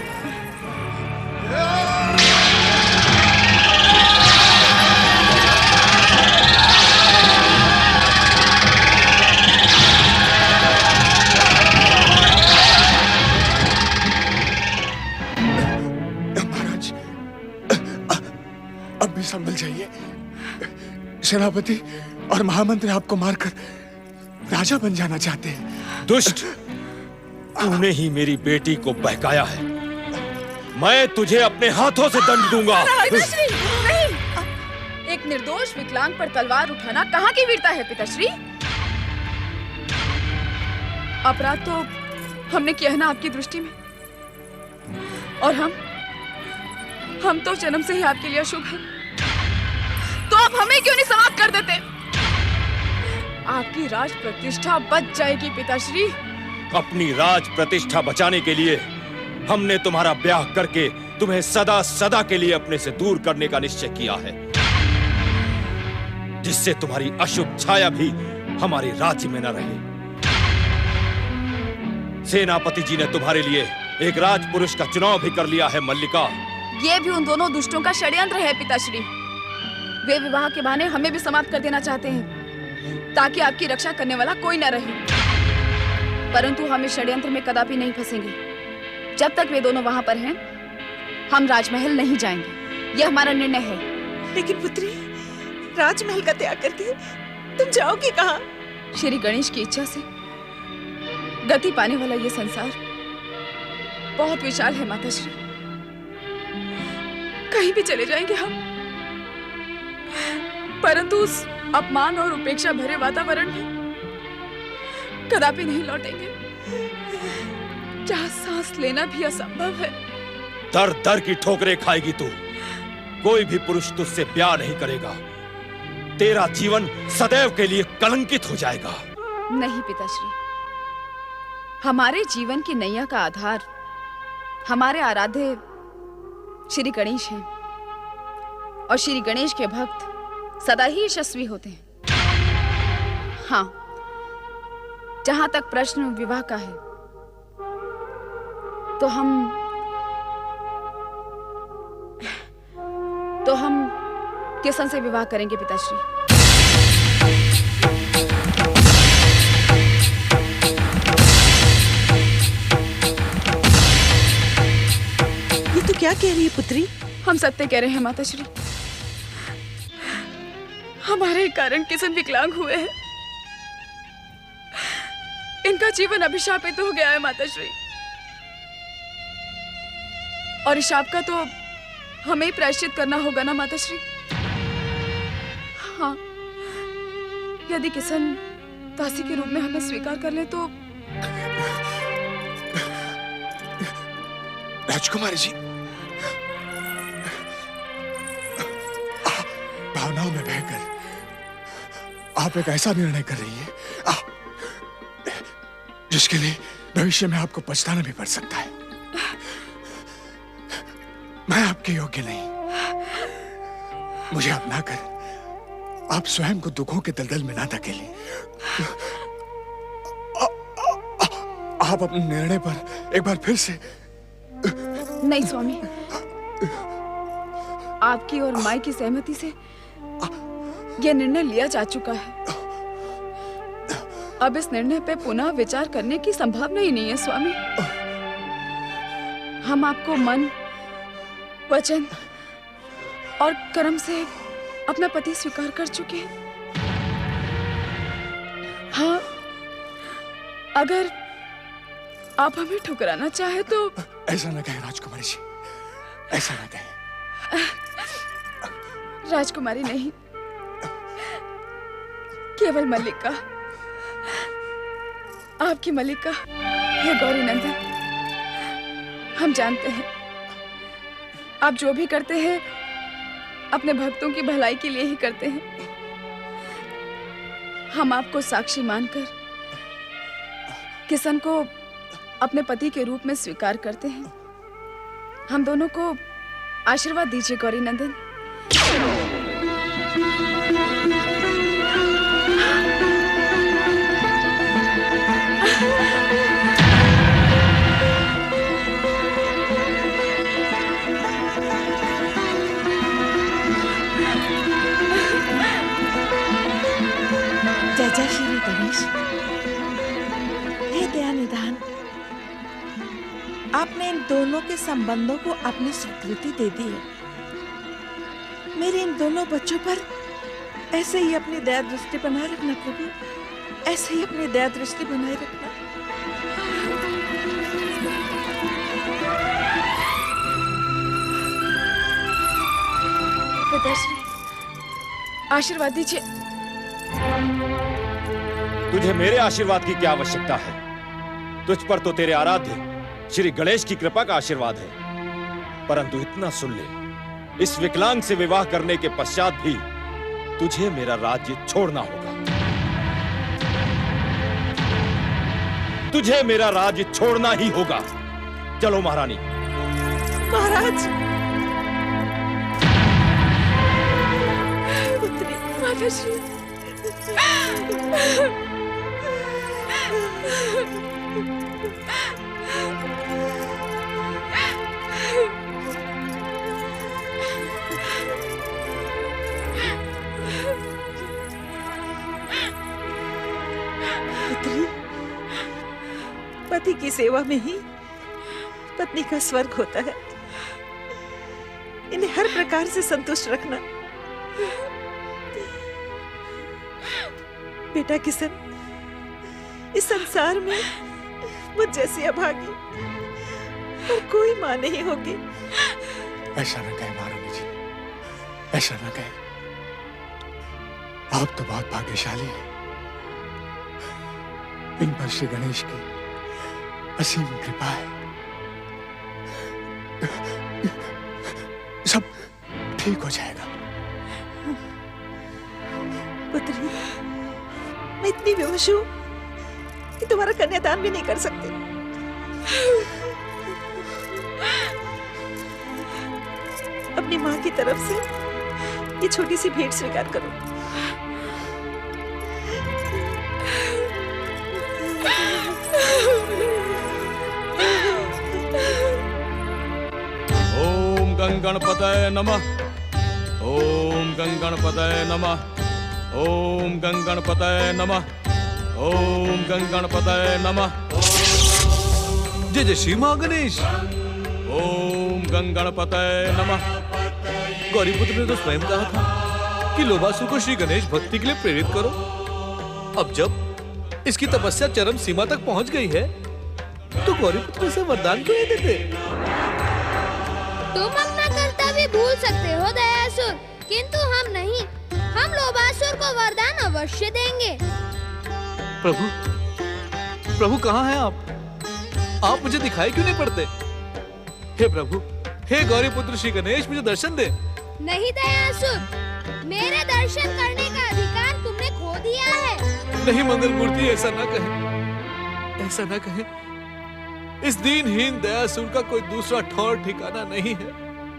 अब भी संभल जाइए। सेनापति और महामंत्री आपको मारकर राजा बन जाना चाहते हैं। दुष्ट, तूने ही मेरी बेटी को बहकाया है। मैं तुझे अपने हाथों से दंड दूंगा। पिताश्री, नहीं! एक निर्दोष विकलांग पर तलवार उठाना कहाँ की वीरता है पिताश्री? अपराध तो हमने किया है ना आपकी दृष्टि में, और हम तो जन्म से ही आपके लिए अशुभ हैं। तो आप हमें क्यों नहीं समाप्त कर देते? आपकी राज प्रतिष्ठा बच जाएगी पिताश्री। अपनी राज प्रतिष्ठा बचाने के लिए हमने तुम्हारा ब्याह करके तुम्हें सदा सदा के लिए अपने से दूर करने का निश्चय किया है, जिससे तुम्हारी अशुभ छाया भी हमारे राज्य में न रहे। सेनापति जी ने तुम्हारे लिए एक राजपुरुष का चुनाव भी कर लिया है मल्लिका। ये भी उन दोनों दुष्टों का षड्यंत्र है पिताश्री। वे विवाह के बहाने हमें भी समाप्त कर देना चाहते हैं, ताकि आपकी रक्षा करने वाला कोई न रहे। परंतु हम इस षड्यंत्र में कदापि नहीं फंसेंगे। जब तक वे दोनों वहां पर हैं, हम राजमहल नहीं जाएंगे। यह हमारा निर्णय है। लेकिन पुत्री, राजमहल का त्याग करके तुम जाओगी कहाँ? श्री गणेश की इच्छा से गति पाने वाला ये संसार बहुत विशाल है माताश्री। कहीं भी चले जाएंगे हम, परंतु उस अपमान और उपेक्षा भरे वातावरण में कदापि नहीं लौटेंगे, जहाँ सांस लेना भी असंभव है। दर दर की ठोकरें खाएगी तू। कोई भी पुरुष तुझसे प्यार नहीं करेगा। तेरा जीवन सदैव के लिए कलंकित हो जाएगा। नहीं पिताश्री, हमारे जीवन की नैया का आधार हमारे आराध्य श्री गणेश हैं, और श्री गणेश के भक्त सदा ही यशस्वी होते हैं। हाँ, जहां तक प्रश्न विवाह का है, तो हम किसन से विवाह करेंगे पिताश्री। ये तो क्या कह रही है पुत्री? हम सत्य कह रहे हैं माताश्री। हमारे कारण किसन विकलांग हुए हैं। इनका जीवन अभिशापित हो गया है माताश्री, और इस शाप का तो हमें ही प्रायश्चित करना होगा ना माताश्री। हाँ, यदि किसन दासी के रूप में हमें स्वीकार कर ले तो। राजकुमारी जी, भावनाओं में बहकर आप एक ऐसा निर्णय कर रही है जिसके लिए भविष्य में आपको पछताना भी पड़ सकता है। मैं आपके योग्य नहीं। मुझे अपनाकर आप स्वयं को दुखों के दलदल में ना धकेलें। आप अपने निर्णय पर एक बार फिर से। नहीं स्वामी, आपकी और माई की सहमति से यह निर्णय लिया जा चुका है। अब इस निर्णय पे पुनः विचार करने की संभावना ही नहीं है स्वामी। हम आपको मन, वचन और कर्म से अपना पति स्वीकार कर चुके हैं। हाँ, अगर आप हमें ठुकराना चाहे तो। ऐसा ना कहें राजकुमारी जी, ऐसा ना कहें। राजकुमारी नहीं, केवल मल्लिका, आपकी मल्लिका। हे गौरी नंदन, हम जानते हैं आप जो भी करते हैं अपने भक्तों की भलाई के लिए ही करते हैं। हम आपको साक्षी मानकर किसन को अपने पति के रूप में स्वीकार करते हैं। हम दोनों को आशीर्वाद दीजिए गौरी नंदन। जय जय श्री गणेश। हे दया निधान, आपने इन दोनों के संबंधों को अपनी स्वीकृति दे दी है। मेरे इन दोनों बच्चों पर ऐसे ही अपनी दया दृष्टि बनाए रखना प्रभु, ऐसे ही अपनी दया दृष्टि बनाए रखना। पिताश्री, आशीर्वाद दीजिए। तुझे मेरे आशीर्वाद की क्या आवश्यकता है? तुझ पर तो तेरे आराध्य श्री गणेश की कृपा का आशीर्वाद है। परंतु इतना सुन ले, इस विकलांग से विवाह करने के पश्चात भी तुझे मेरा राज्य छोड़ना होगा। तुझे मेरा राज्य छोड़ना ही होगा। चलो महारानी। महाराज, पुत्री, माताश्री। पुत्री, पति की सेवा में ही पत्नी का स्वर्ग होता है। इन्हें हर प्रकार से संतुष्ट रखना। बेटा किशन, इस संसार में मुझ जैसी अभागी और कोई माँ नहीं होगी। ऐसा न कहे महारानी जी, ऐसा न कहे। आप तो बहुत भाग्यशाली हैं। इन पर श्री गणेश की असीम कृपा है। सब ठीक हो जाएगा। पुत्री, मैं इतनी बेहोश हूँ कि तुम्हारा कन्यादान भी नहीं कर सकते। अपनी माँ की तरफ से ये छोटी सी भेंट स्वीकार करो। ओम गंगणपतये नमः। ओम गंगणपतये नमः। ओम गंगणपतये नमः। ओम गंगणपतये नमः। जय जय श्री महागणेश। ओम गंगणपतये नमः। गौरीपुत्र ने तो स्वयं कहा था कि लोभासुर को श्री गणेश भक्ति के लिए प्रेरित करो। अब जब इसकी तपस्या चरम सीमा तक पहुंच गई है, तो गौरीपुत्र से वरदान क्यों नहीं देते? तुम अपना कर्तव्य भूल सकते हो दयासुर, किंतु हम नहीं। हम लोभासुर को वरदान अवश्य देंगे। प्रभु, प्रभु कहाँ हैं आप? आप मुझे दिखाई क्यों नहीं पड़ते? हे प्रभु, हे गौरीपुत्र श्री गणेश, मुझे दर्शन दे। नहीं दयासुर, मेरे दर्शन करने का अधिकार तुमने खो दिया है। नहीं मंगल मूर्ति, ऐसा न कहे, ऐसा न कहे। इस दीनहीन दयासुर का कोई दूसरा ठौर ठिकाना नहीं है।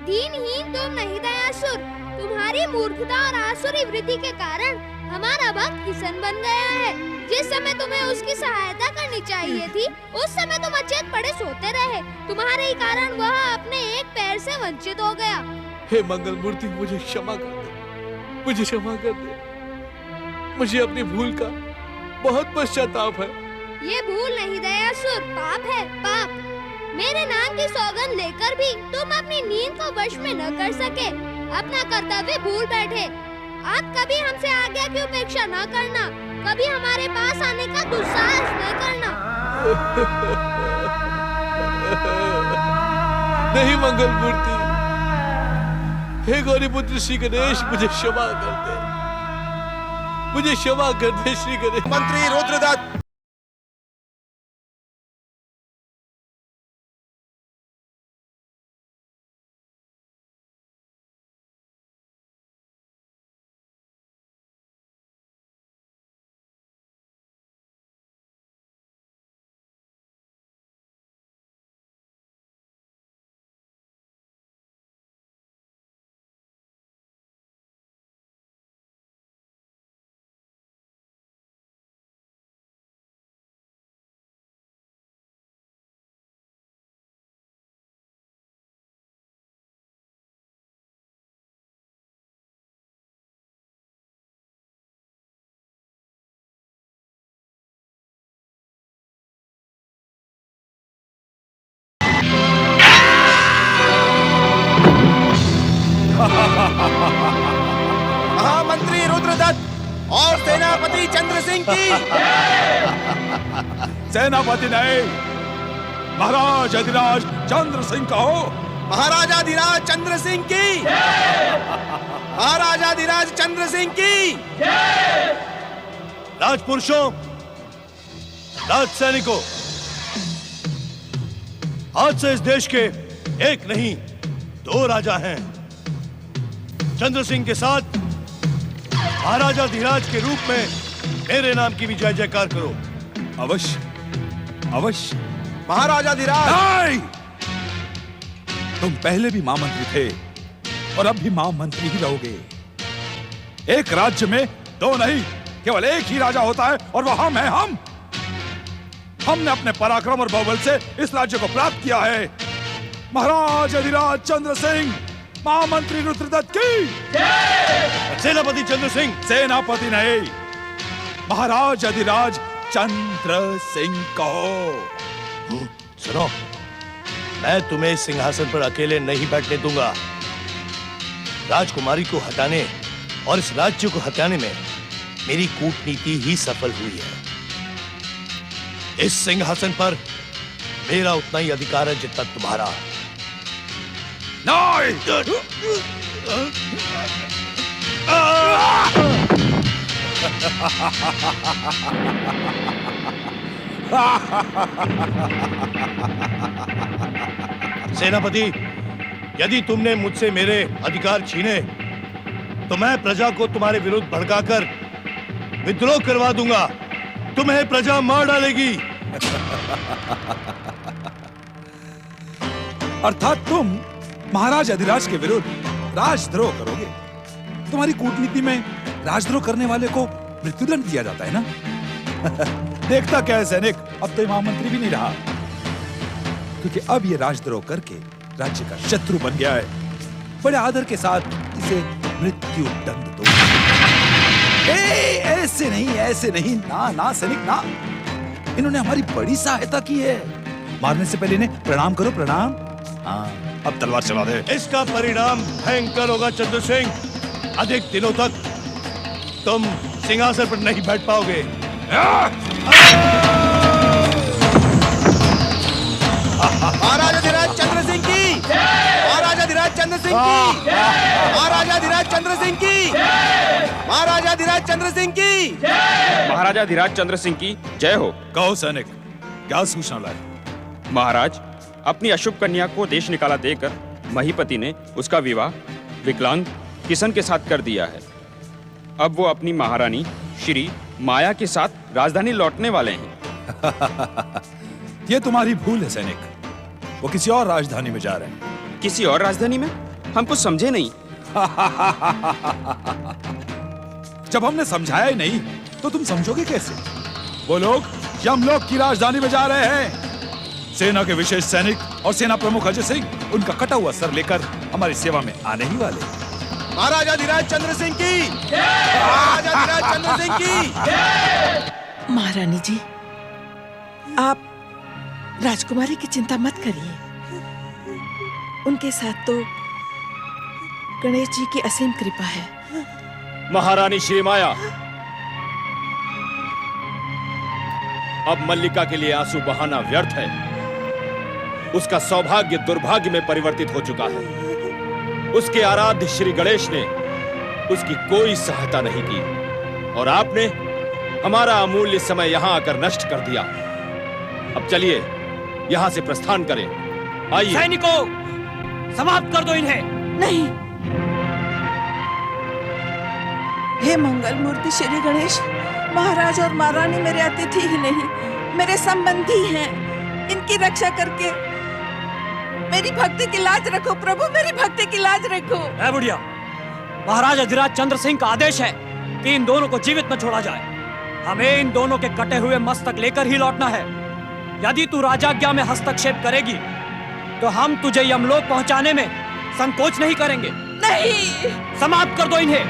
दीनहीन तुम नहीं दयासुर, तुम्हारी मूर्खता और आसुरी वृत्ति के कारण हमारा भक्त किशन बन गया है। जिस समय तुम्हें उसकी सहायता करनी चाहिए थी, उस समय तुम अचेत पड़े सोते रहे। तुम्हारे ही कारण वह अपने एक पैर से वंचित हो गया। हे मंगल मूर्ति, मुझे क्षमा कर दे, मुझे क्षमा कर दे। मुझे अपनी भूल का बहुत पश्चाताप है। ये भूल नहीं दयासुर, पाप है, पाप। मेरे नाम की सौगंध लेकर भी तुम अपनी नींद को वश में न कर सके, अपना कर्तव्य भूल बैठे। आप कभी हमसे आज्ञा की उपेक्षा न करना, कभी हमारे पास आने का दुस्साहस न करना। नहीं मंगल मूर्ति, हे गौरीपुत्र श्री गणेश, मुझे क्षमा कर दे, मुझे क्षमा कर दे श्री गणेश। मंत्री रुद्रदत्त, रुद्रदत्त और सेनापति चंद्र सिंह की। सेनापति नहीं, महाराज अधिराज चंद्र सिंह कहो। महाराजा धीराज चंद्र सिंह की। महाराजा धीराज चंद्र सिंह की। राजपुरुषों, राज सैनिकों, आज से इस देश के एक नहीं 2 राजा हैं। चंद्र सिंह के साथ महाराजा धीराज के रूप में मेरे नाम की भी जय जयकार करो। अवश्य अवश्य। महाराजा धीराज। तुम पहले भी महामंत्री थे और अब भी महामंत्री ही रहोगे। एक राज्य में 2 नहीं, केवल एक ही राजा होता है और वह हम हैं। हमने अपने पराक्रम और बाहुबल से इस राज्य को प्राप्त किया है। महाराज अधिराज चंद्र सिंह, महामंत्री रुद्रदत्त की। सेनापति चंद्र सिंह। सेनापति नहीं, महाराज अधिराज चंद्र सिंह कहो। सुनो, मैं तुम्हें इस सिंहासन पर अकेले नहीं बैठने दूंगा। राजकुमारी को हटाने और इस राज्य को हटाने में मेरी कूटनीति ही सफल हुई है। इस सिंहासन पर मेरा उतना ही अधिकार है जितना तुम्हारा। सेनापति, यदि तुमने मुझसे मेरे अधिकार छीने तो मैं प्रजा को तुम्हारे विरुद्ध भड़काकर विद्रोह करवा दूंगा। तुम्हें प्रजा मार डालेगी। अर्थात तुम महाराज अधिराज के विरुद्ध राजद्रोह करोगे। तुम्हारी कूटनीति में राजद्रोह करने वाले को मृत्युदंड दिया जाता है ना। देखता क्या है सैनिक, अब तो महामंत्री भी नहीं रहा, क्योंकि अब ये राजद्रोह करके राज्य का शत्रु बन गया है। बड़े आदर के साथ इसे मृत्यु दंड दो। ऐसे नहीं, ना सैनिक ना। इन्होंने हमारी बड़ी सहायता की है। मारने से पहले इन्हें प्रणाम करो, प्रणाम। हाँ, अब तलवार चला दे। इसका परिणाम भयंकर होगा चंद्र सिंह। अधिक दिनों तक तुम सिंहासन पर नहीं बैठ पाओगे। महाराजा धीराज चंद्र सिंह की। महाराजा धीराज चंद्र सिंह की। महाराजा धीराज चंद्र सिंह की। महाराजा धीराज चंद्र सिंह की। महाराजा धीराज चंद्र सिंह की जय हो। कहो सैनिक, क्या सूचना लाए? महाराज, अपनी अशुभ कन्या को देश निकाला देकर महीपति ने उसका विवाह विकलांग किशन के साथ कर दिया है। अब वो अपनी महारानी श्री माया के साथ राजधानी लौटने वाले हैं। ये तुम्हारी भूल है सैनिक। वो किसी और राजधानी में जा रहे हैं। किसी और राजधानी में? हम कुछ समझे नहीं। जब हमने समझाया ही नहीं तो तुम समझोगे कैसे? वो लोग यमलोक की राजधानी में जा रहे हैं। सेना के विशेष सैनिक और सेना प्रमुख अजय सिंह उनका कटा हुआ सर लेकर हमारी सेवा में आने ही वाले। महाराजा धीराज चंद्र सिंह की। महाराजा धीराज चंद्र सिंह की। महारानी जी, आप राजकुमारी की चिंता मत करिए। उनके साथ तो गणेश जी की असीम कृपा है। महारानी श्री माया, अब मल्लिका के लिए आंसू बहाना व्यर्थ है। उसका सौभाग्य दुर्भाग्य में परिवर्तित हो चुका है। उसके आराध्य श्री गणेश ने उसकी कोई सहायता नहीं की और आपने हमारा अमूल्य समय यहां आकर नष्ट कर दिया। अब चलिए यहां से प्रस्थान करें। आइए। सैनिकों, समाप्त कर दो इन्हें। नहीं, हे मंगल मूर्ति श्री गणेश, महाराज और महारानी मेरे अतिथि ही नहीं, मेरे संबंधी हैं। इनकी रक्षा करके मेरी भक्ति की लाज रखो प्रभु, मेरी भक्ति की लाज रखो। ऐ बुढ़िया, महाराज अधिराज चंद्र सिंह का आदेश है कि इन दोनों को जीवित न छोड़ा जाए। हमें इन दोनों के कटे हुए मस्तक लेकर ही लौटना है। यदि तू राजाज्ञा में हस्तक्षेप करेगी तो हम तुझे यमलोक पहुंचाने में संकोच नहीं करेंगे। नहीं, समाप्त कर दो इन्हें।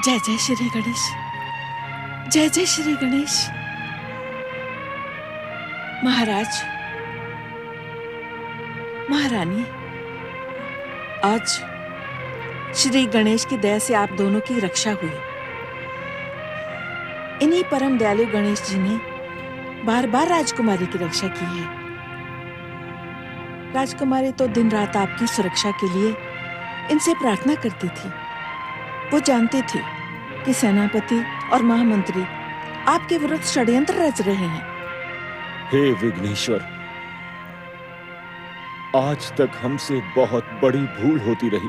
जय जय श्री गणेश, जय जय श्री गणेश। महाराज, महारानी, आज श्री गणेश की दया से आप दोनों की रक्षा हुई। इन्हीं परम दयालु गणेश जी ने बार बार राजकुमारी की रक्षा की है। राजकुमारी तो दिन रात आपकी सुरक्षा के लिए इनसे प्रार्थना करती थी। वो जानती थी कि सेनापति और महामंत्री आपके विरुद्ध षड्यंत्र रच रहे हैं। हे विघ्नेश्वर, आज तक हमसे बहुत बड़ी भूल होती रही।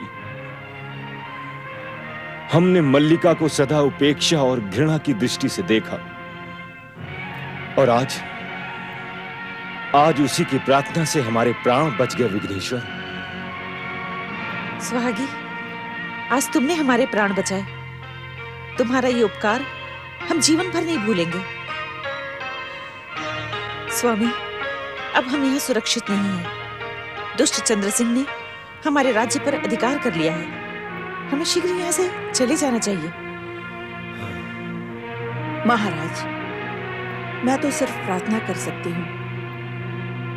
हमने मल्लिका को सदा उपेक्षा और घृणा की दृष्टि से देखा और आज उसी की प्रार्थना से हमारे प्राण बच गए। विघ्नेश्वर, सुहागी, आज तुमने हमारे प्राण बचाए। तुम्हारा ये उपकार हम जीवन भर नहीं भूलेंगे। स्वामी, अब हम यहाँ सुरक्षित नहीं हैं। दुष्ट चंद्र सिंह ने हमारे राज्य पर अधिकार कर लिया है। हमें शीघ्र यहाँ से चले जाना चाहिए। महाराज, मैं तो सिर्फ प्रार्थना कर सकती हूँ।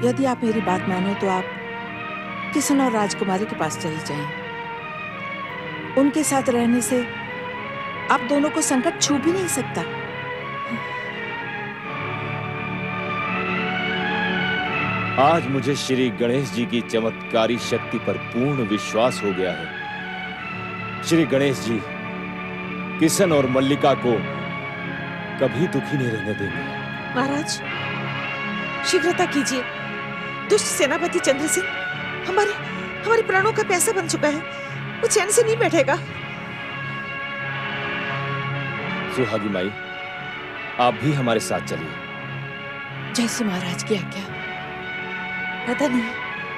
यदि आप मेरी बात मानो तो आप किशन और राजकुमारी के पास चले जाएं। उनके साथ रहने से आप दोनों को संकट छू भी नहीं सकता। आज मुझे श्री गणेश जी की चमत्कारी शक्ति पर पूर्ण विश्वास हो गया है। श्री गणेश जी किशन और मल्लिका को कभी दुखी नहीं रहने देंगे। महाराज, शीघ्रता कीजिए। दुष्ट सेनापति चंद्र सिंह हमारे प्राणों का प्यासा बन चुका है। वो चैन से नहीं बैठेगा। सुहागी माई, आप भी हमारे साथ चलिए। जैसे महाराज की आज्ञा। पता नहीं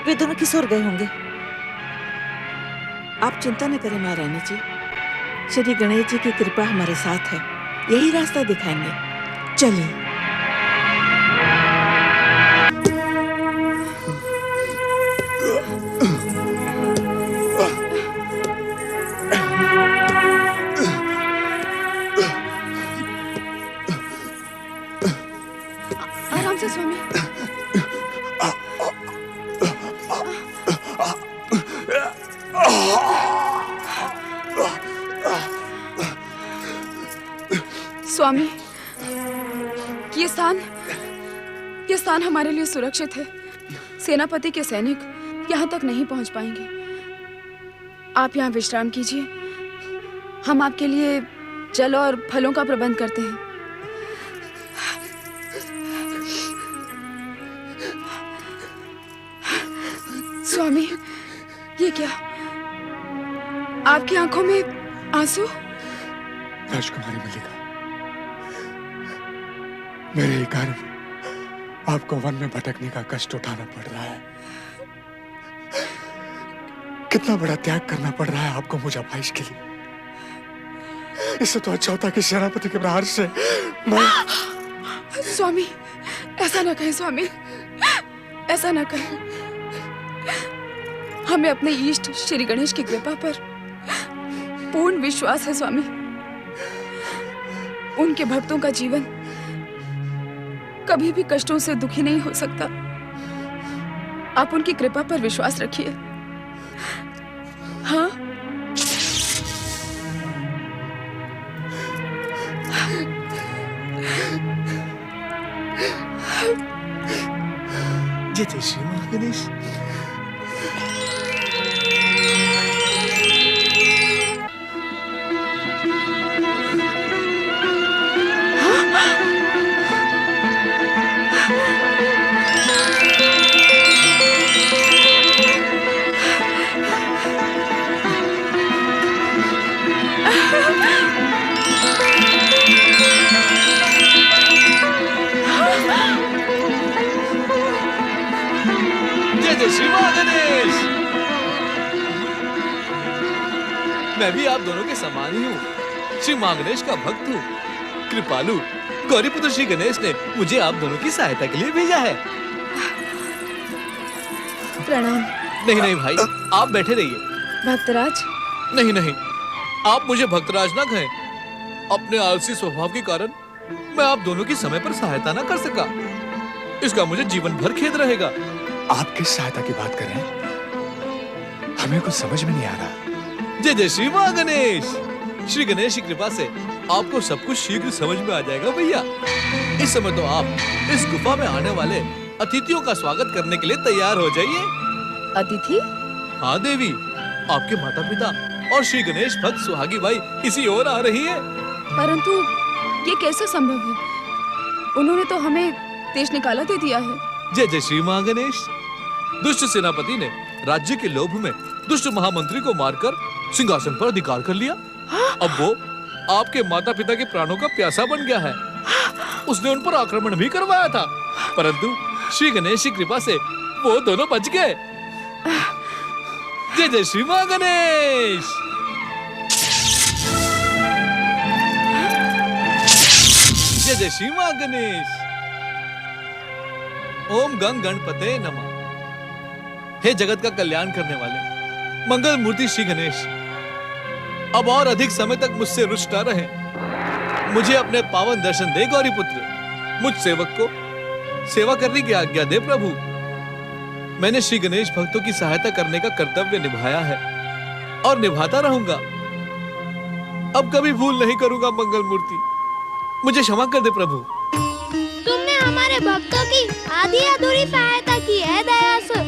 वे दोनों किस ओर गए होंगे। आप चिंता न करें महारानी जी, श्री गणेश जी की कृपा हमारे साथ है। यही रास्ता दिखाएंगे। चलिए। आराम से स्वामी। स्वामी, ये स्थान हमारे लिए सुरक्षित है। सेनापति के सैनिक यहाँ तक नहीं पहुँच पाएंगे। आप यहाँ विश्राम कीजिए। हम आपके लिए जल और फलों का प्रबंध करते हैं। स्वामी, ये क्या? आपकी आंखों में आंसू? राजकुमारी मल्लिका, मेरे ही कारण आपको वन में भटकने का कष्ट उठाना पड़ रहा है। कितना बड़ा त्याग करना पड़ रहा है आपको मुझे आपाइश के लिए। इससे तो अच्छा होता कि सेनापति के प्रहार से मैं... स्वामी, ऐसा ना कहें स्वामी, ऐसा ना कहें। हमें अपने इष्ट श्री गणेश की कृपा पर पूर्ण विश्वास है स्वामी। उनके भक्तों का जीवन कभी भी कष्टों से दुखी नहीं हो सकता। आप उनकी कृपा पर विश्वास रखिए। हाँ, जय जय श्री गणेश। जय जय श्री मां गणेश। मैं भी आप दोनों के समान ही हूँ, श्री मां गणेश का भक्त हूँ। कृपालु गौरीपुत्र श्री गणेश ने मुझे आप दोनों की सहायता के लिए भेजा है। प्रणाम। नहीं नहीं भाई, आप बैठे रहिए। भक्तराज। नहीं नहीं, आप मुझे भक्तराज ना कहें। अपने आलसी स्वभाव के कारण मैं आप दोनों की समय पर सहायता ना कर सका। इसका मुझे जीवन भर खेद रहेगा। आप किस सहायता की बात कर रहे हैं? हमें कुछ समझ में नहीं आ रहा। जय जय श्री मां गणेश। श्री गणेश की कृपा से आपको सब कुछ शीघ्र समझ में आ जाएगा भैया। इस समय तो आप इस गुफा में आने वाले अतिथियों का स्वागत करने के लिए तैयार हो जाइए। अतिथि? हाँ देवी, आपके माता पिता और श्री गणेश भक्त सुहागी बाई इसी ओर आ रही है। परंतु ये कैसे संभव है? उन्होंने तो हमें देश निकाला दे दिया है। जय जय श्री मां गणेश। दुष्ट सेनापति ने राज्य के लोभ में दुष्ट महामंत्री को मारकर सिंहासन पर अधिकार कर लिया। अब वो आपके माता पिता के प्राणों का प्यासा बन गया है। उसने उन पर आक्रमण भी करवाया था, परंतु श्री गणेश की कृपा से वो दोनों बच गए। जय जय श्री मां गणेश। जय जय श्री मां गणेश। ओम गंग गणपते नमः। हे जगत का कल्याण करने वाले मंगल मूर्ति श्री गणेश, अब और अधिक समय तक मुझसे रुष्ट न रहे। मुझे अपने पावन दर्शन दे गौरी पुत्र। मुझ सेवक को सेवा करने की आज्ञा दे प्रभु। मैंने श्री गणेश भक्तों की सहायता करने का कर्तव्य निभाया है और निभाता रहूंगा। अब कभी भूल नहीं करूंगा मंगल मूर्ति। मुझे क्षमा कर दे प्रभु। तुमने हमारे भक्तों की आधी अधूरी सहायता की है दयासु।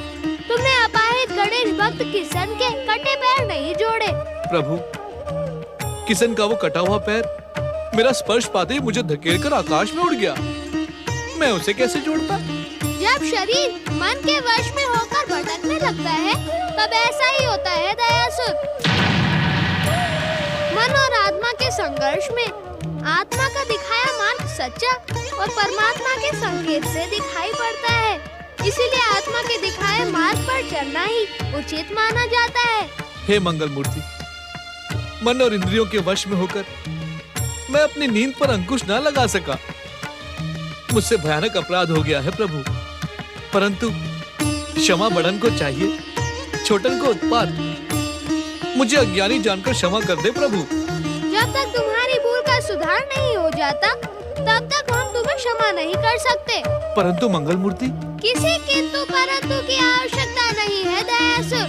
तुमने अपाहिज गणेश भक्त किशन के कटे पैर नहीं जोड़े। प्रभु, किशन का वो कटा हुआ पैर मेरा स्पर्श पाते ही मुझे धकेलकर आकाश में उड़ गया। मैं उसे कैसे जोड़ता? जब शरीर मन के वश में होकर भटकने लगता है तब ऐसा ही होता है दयासुत। मन और आत्मा के संघर्ष में आत्मा का दिखाया मार्ग सच्चा और परमात्मा के संकेत से दिखाई पड़ता है। इसीलिए आत्मा के दिखाए मार्ग पर चलना ही उचित माना जाता है। हे मंगल मूर्ति, मन और इंद्रियों के वश में होकर मैं अपनी नींद पर अंकुश न लगा सका। मुझसे भयानक अपराध हो गया है प्रभु, परंतु क्षमा बड़न को चाहिए, छोटन को उत्पात। मुझे अज्ञानी जानकर क्षमा कर दे प्रभु। जब तक तुम्हारी भूल का सुधार नहीं हो जाता तब तक हम तुम्हें क्षमा नहीं कर सकते। परंतु मंगल मूर्ति, किसी किंतु परंतु की आवश्यकता नहीं है दयासु।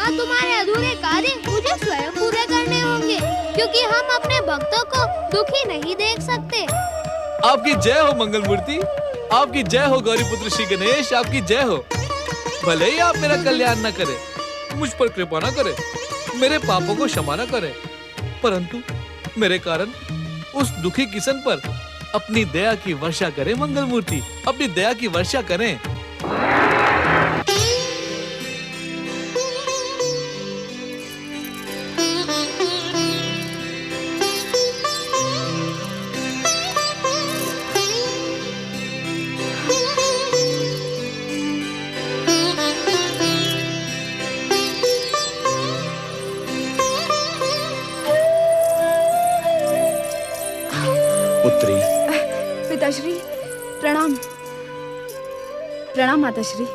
और तुम्हारे अधूरे कार्य मुझे स्वयं पूरे करने होंगे, क्योंकि हम अपने भक्तों को दुखी नहीं देख सकते। आपकी जय हो मंगल मूर्ति, आपकी जय हो गौरीपुत्र श्री गणेश, आपकी जय हो। भले ही आप मेरा कल्याण न करें, मुझ पर कृपा न करें, मेरे पापों को क्षमा न करें, परंतु मेरे कारण उस दुखी किशन पर अपनी दया की वर्षा करें मंगल मूर्ति, अपनी दया की वर्षा करें। पुत्री, पिताश्री प्रणाम। प्रणाम माताश्री।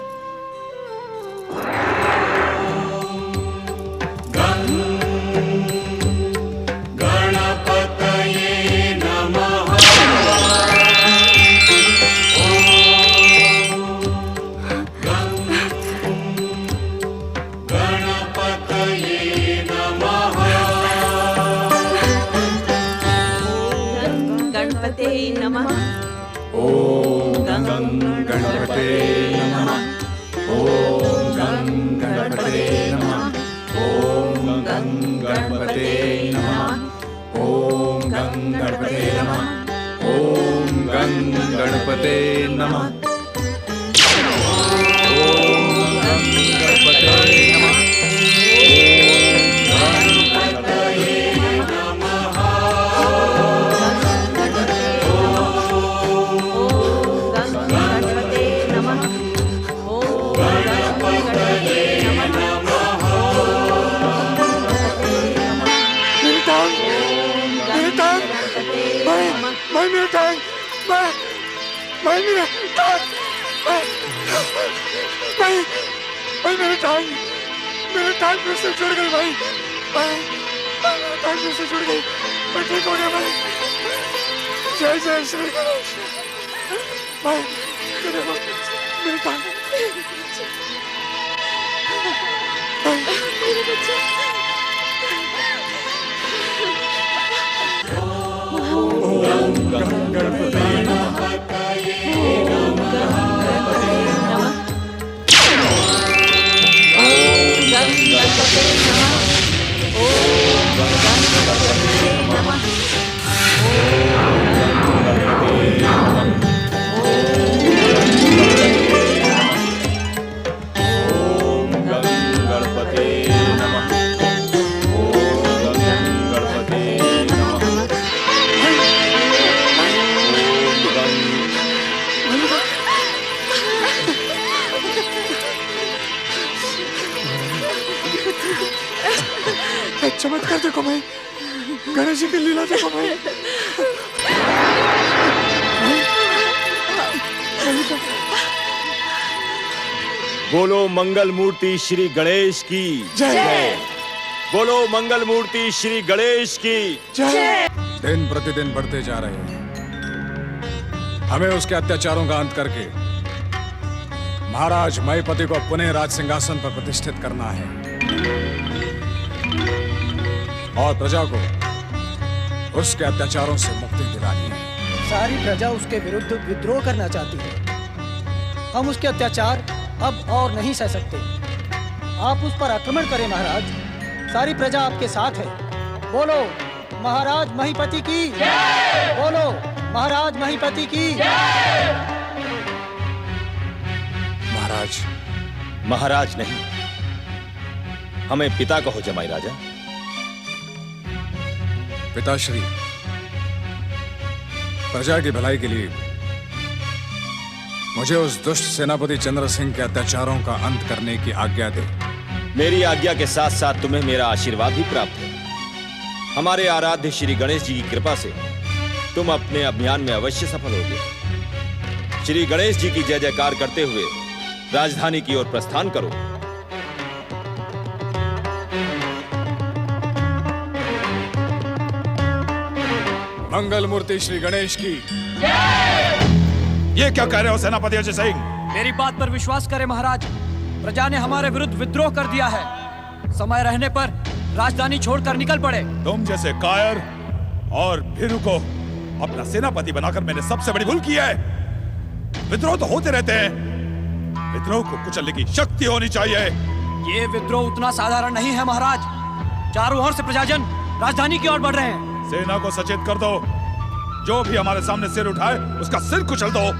भाई मेरा टांग, भाई मेरा टांग, भाई मेरा टांग फिर से जुड़ गई भाई, मेरा टांग फिर से जुड़ गई, मैं ठीक हो गया भाई। जय जय श्री गणेश। भाई मेरे टांग, मेरे बच्चे। चमत्कार देखो भाई, गणेश जी की लीला देखो भाई। बोलो मंगल मूर्ति श्री गणेश की जय। बोलो मंगल मूर्ति श्री गणेश की जय। दिन प्रतिदिन बढ़ते जा रहे हैं, हमें उसके अत्याचारों का अंत करके महाराज महीपति को पुनः राज सिंहासन पर प्रतिष्ठित करना है और प्रजा को उसके अत्याचारों से मुक्ति दिलानी है। सारी प्रजा उसके विरुद्ध विद्रोह करना चाहती है। हम उसके अत्याचार अब और नहीं सह सकते। आप उस पर आक्रमण करें महाराज, सारी प्रजा आपके साथ है। बोलो महाराज महीपति की, बोलो महाराज महीपति की। महाराज, महाराज नहीं, हमें पिता कहो जमाई राजा। पिताश्री, प्रजा की भलाई के लिए मुझे उस दुष्ट सेनापति चंद्र सिंह के अत्याचारों का अंत करने की आज्ञा दे। मेरी आज्ञा के साथ साथ तुम्हें मेरा आशीर्वाद भी प्राप्त है। हमारे आराध्य श्री गणेश जी की कृपा से तुम अपने अभियान में अवश्य सफल होगे। श्री गणेश जी की जय जयकार करते हुए राजधानी की ओर प्रस्थान करो। मंगल मूर्ति श्री गणेश की। ये क्या कह रहे हो सेनापति अजय सिंह? मेरी बात पर विश्वास करें महाराज, प्रजा ने हमारे विरुद्ध विद्रोह कर दिया है। समय रहने पर राजधानी छोड़कर निकल पड़े। तुम जैसे कायर और भीरू को अपना सेनापति बनाकर मैंने सबसे बड़ी भूल की है। विद्रोह तो होते रहते हैं, विद्रोह को कुचलने की शक्ति होनी चाहिए। ये विद्रोह उतना साधारण नहीं है महाराज। चारों ओर से प्रजाजन राजधानी की ओर बढ़ रहे हैं। सेना को सचेत कर दो, जो भी हमारे सामने सिर उठाए उसका सिर कुचल दो।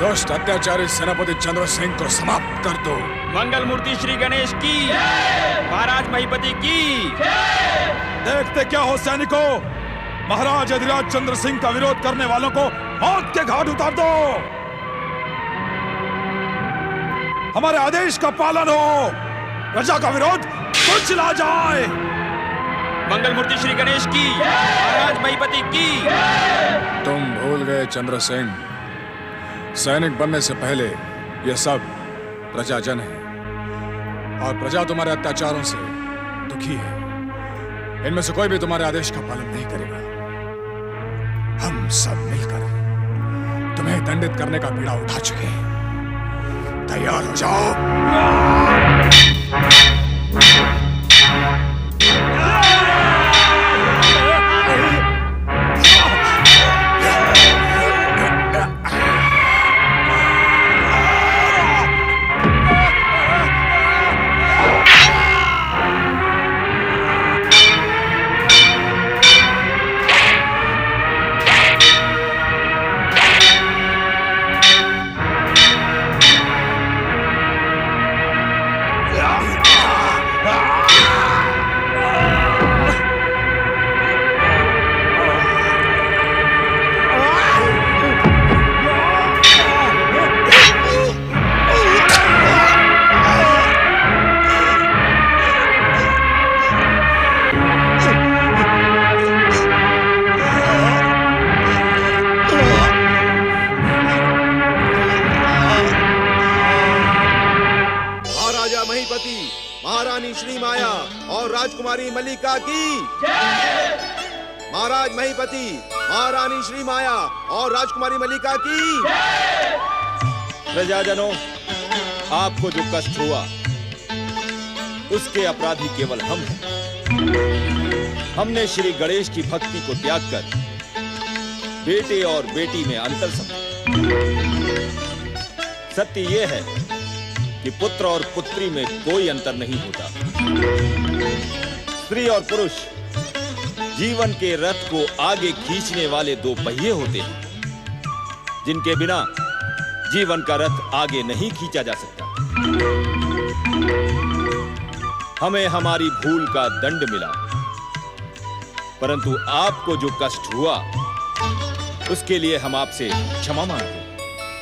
दुष्ट अत्याचारी सेनापति चंद्र सिंह को समाप्त कर दो। मंगल मूर्ति श्री गणेश की, महाराज महीपति की। देखते क्या हो सैनिकों, महाराज अधिराज चंद्र सिंह का विरोध करने वालों को मौत के घाट उतार दो। हमारे आदेश का पालन हो, प्रजा का विरोध कुचला जाए। मंगल मूर्ति श्री गणेश की, महाराज महीपति की। तुम भूल गए चंद्र सिंह, सैनिक बनने से पहले ये सब प्रजाजन है और प्रजा तुम्हारे अत्याचारों से दुखी है। इनमें से कोई भी तुम्हारे आदेश का पालन नहीं करेगा। हम सब मिलकर तुम्हें दंडित करने का बीड़ा उठा चुके हैं। तैयार हो जाओ। मल्लिका की महाराज महीपति, महारानी श्री माया और राजकुमारी मल्लिका की। प्रजाजनों, आपको जो कष्ट हुआ उसके अपराधी केवल हम हैं। हमने श्री गणेश की भक्ति को त्याग कर बेटे और बेटी में अंतर समझा। सत्य यह है कि पुत्र और पुत्री में कोई अंतर नहीं होता। स्त्री और पुरुष जीवन के रथ को आगे खींचने वाले दो पहिए होते हैं, जिनके बिना जीवन का रथ आगे नहीं खींचा जा सकता। हमें हमारी भूल का दंड मिला, परंतु आपको जो कष्ट हुआ उसके लिए हम आपसे क्षमा मांगते हैं।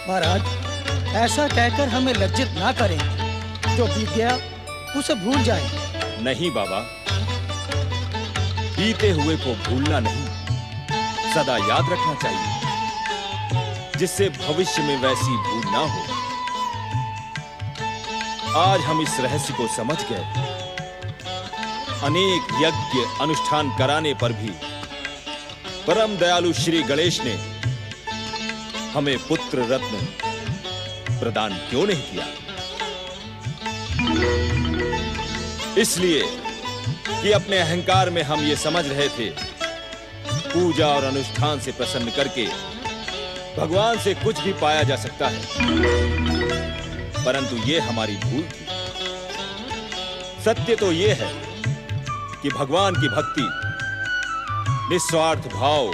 महाराज, ऐसा कहकर हमें लज्जित ना करें। जो बीत गया उसे भूल जाएं। नहीं बाबा, बीते हुए को भूलना नहीं, सदा याद रखना चाहिए, जिससे भविष्य में वैसी भूल ना हो। आज हम इस रहस्य को समझ गए। अनेक यज्ञ अनुष्ठान कराने पर भी परम दयालु श्री गणेश ने हमें पुत्र रत्न प्रदान क्यों नहीं किया? इसलिए कि अपने अहंकार में हम ये समझ रहे थे पूजा और अनुष्ठान से प्रसन्न करके भगवान से कुछ भी पाया जा सकता है, परंतु ये हमारी भूल थी। सत्य तो ये है कि भगवान की भक्ति निस्वार्थ भाव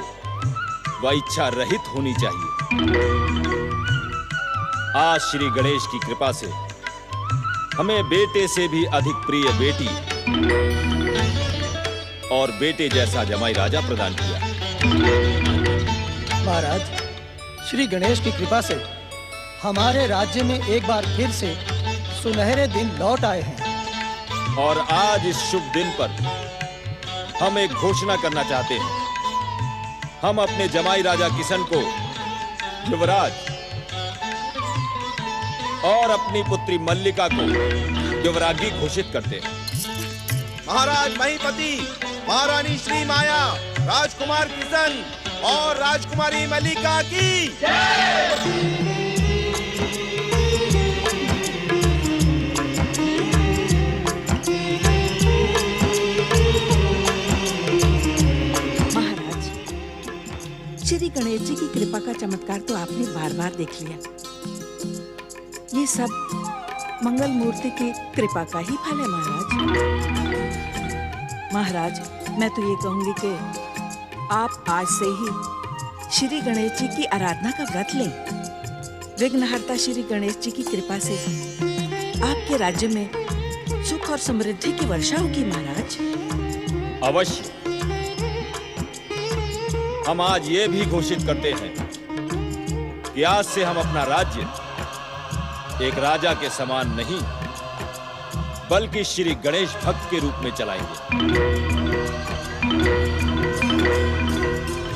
व इच्छा रहित होनी चाहिए। आज श्री गणेश की कृपा से हमें बेटे से भी अधिक प्रिय बेटी और बेटे जैसा जमाई राजा प्रदान किया। महाराज, श्री गणेश की कृपा से हमारे राज्य में एक बार फिर से सुनहरे दिन लौट आए हैं। और आज इस शुभ दिन पर हम एक घोषणा करना चाहते हैं। हम अपने जमाई राजा किशन को युवराज और अपनी पुत्री मल्लिका को युवरागी घोषित करते हैं। महाराज महीपति, महारानी श्री माया, राजकुमार किशन और राजकुमारी मल्लिका की महाराज, श्री गणेश जी की कृपा का चमत्कार तो आपने बार बार देख लिया। ये सब मंगल मूर्ति की कृपा का ही फल है महाराज। महाराज, मैं तो ये कहूंगी कि आप आज से ही श्री गणेश जी की आराधना का व्रत लें। विघ्नहर्ता श्री गणेश जी की कृपा से आपके राज्य में सुख और समृद्धि की वर्षा होगी महाराज। अवश्य। हम आज ये भी घोषित करते हैं कि आज से हम अपना राज्य एक राजा के समान नहीं बल्कि श्री गणेश भक्त के रूप में चलाएंगे।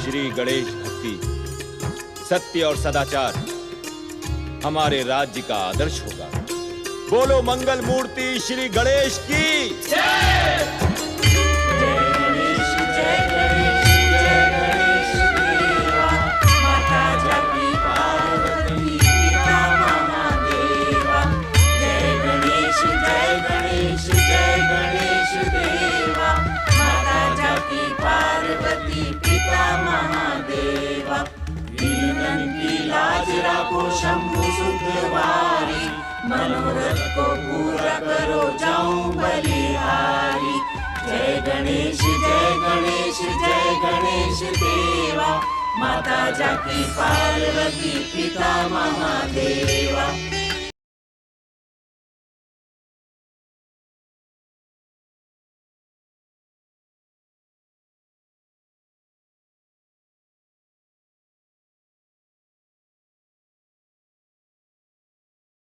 श्री गणेश भक्ति, सत्य और सदाचार हमारे राज्य का आदर्श होगा। बोलो मंगल मूर्ति श्री गणेश की जय। शंभु सुखवारी, मनोरथ को पूरा करो जाऊं बलिहारी। जय गणेश जय गणेश जय गणेश देवा, माता जाकी पार्वती पिता महादेवा।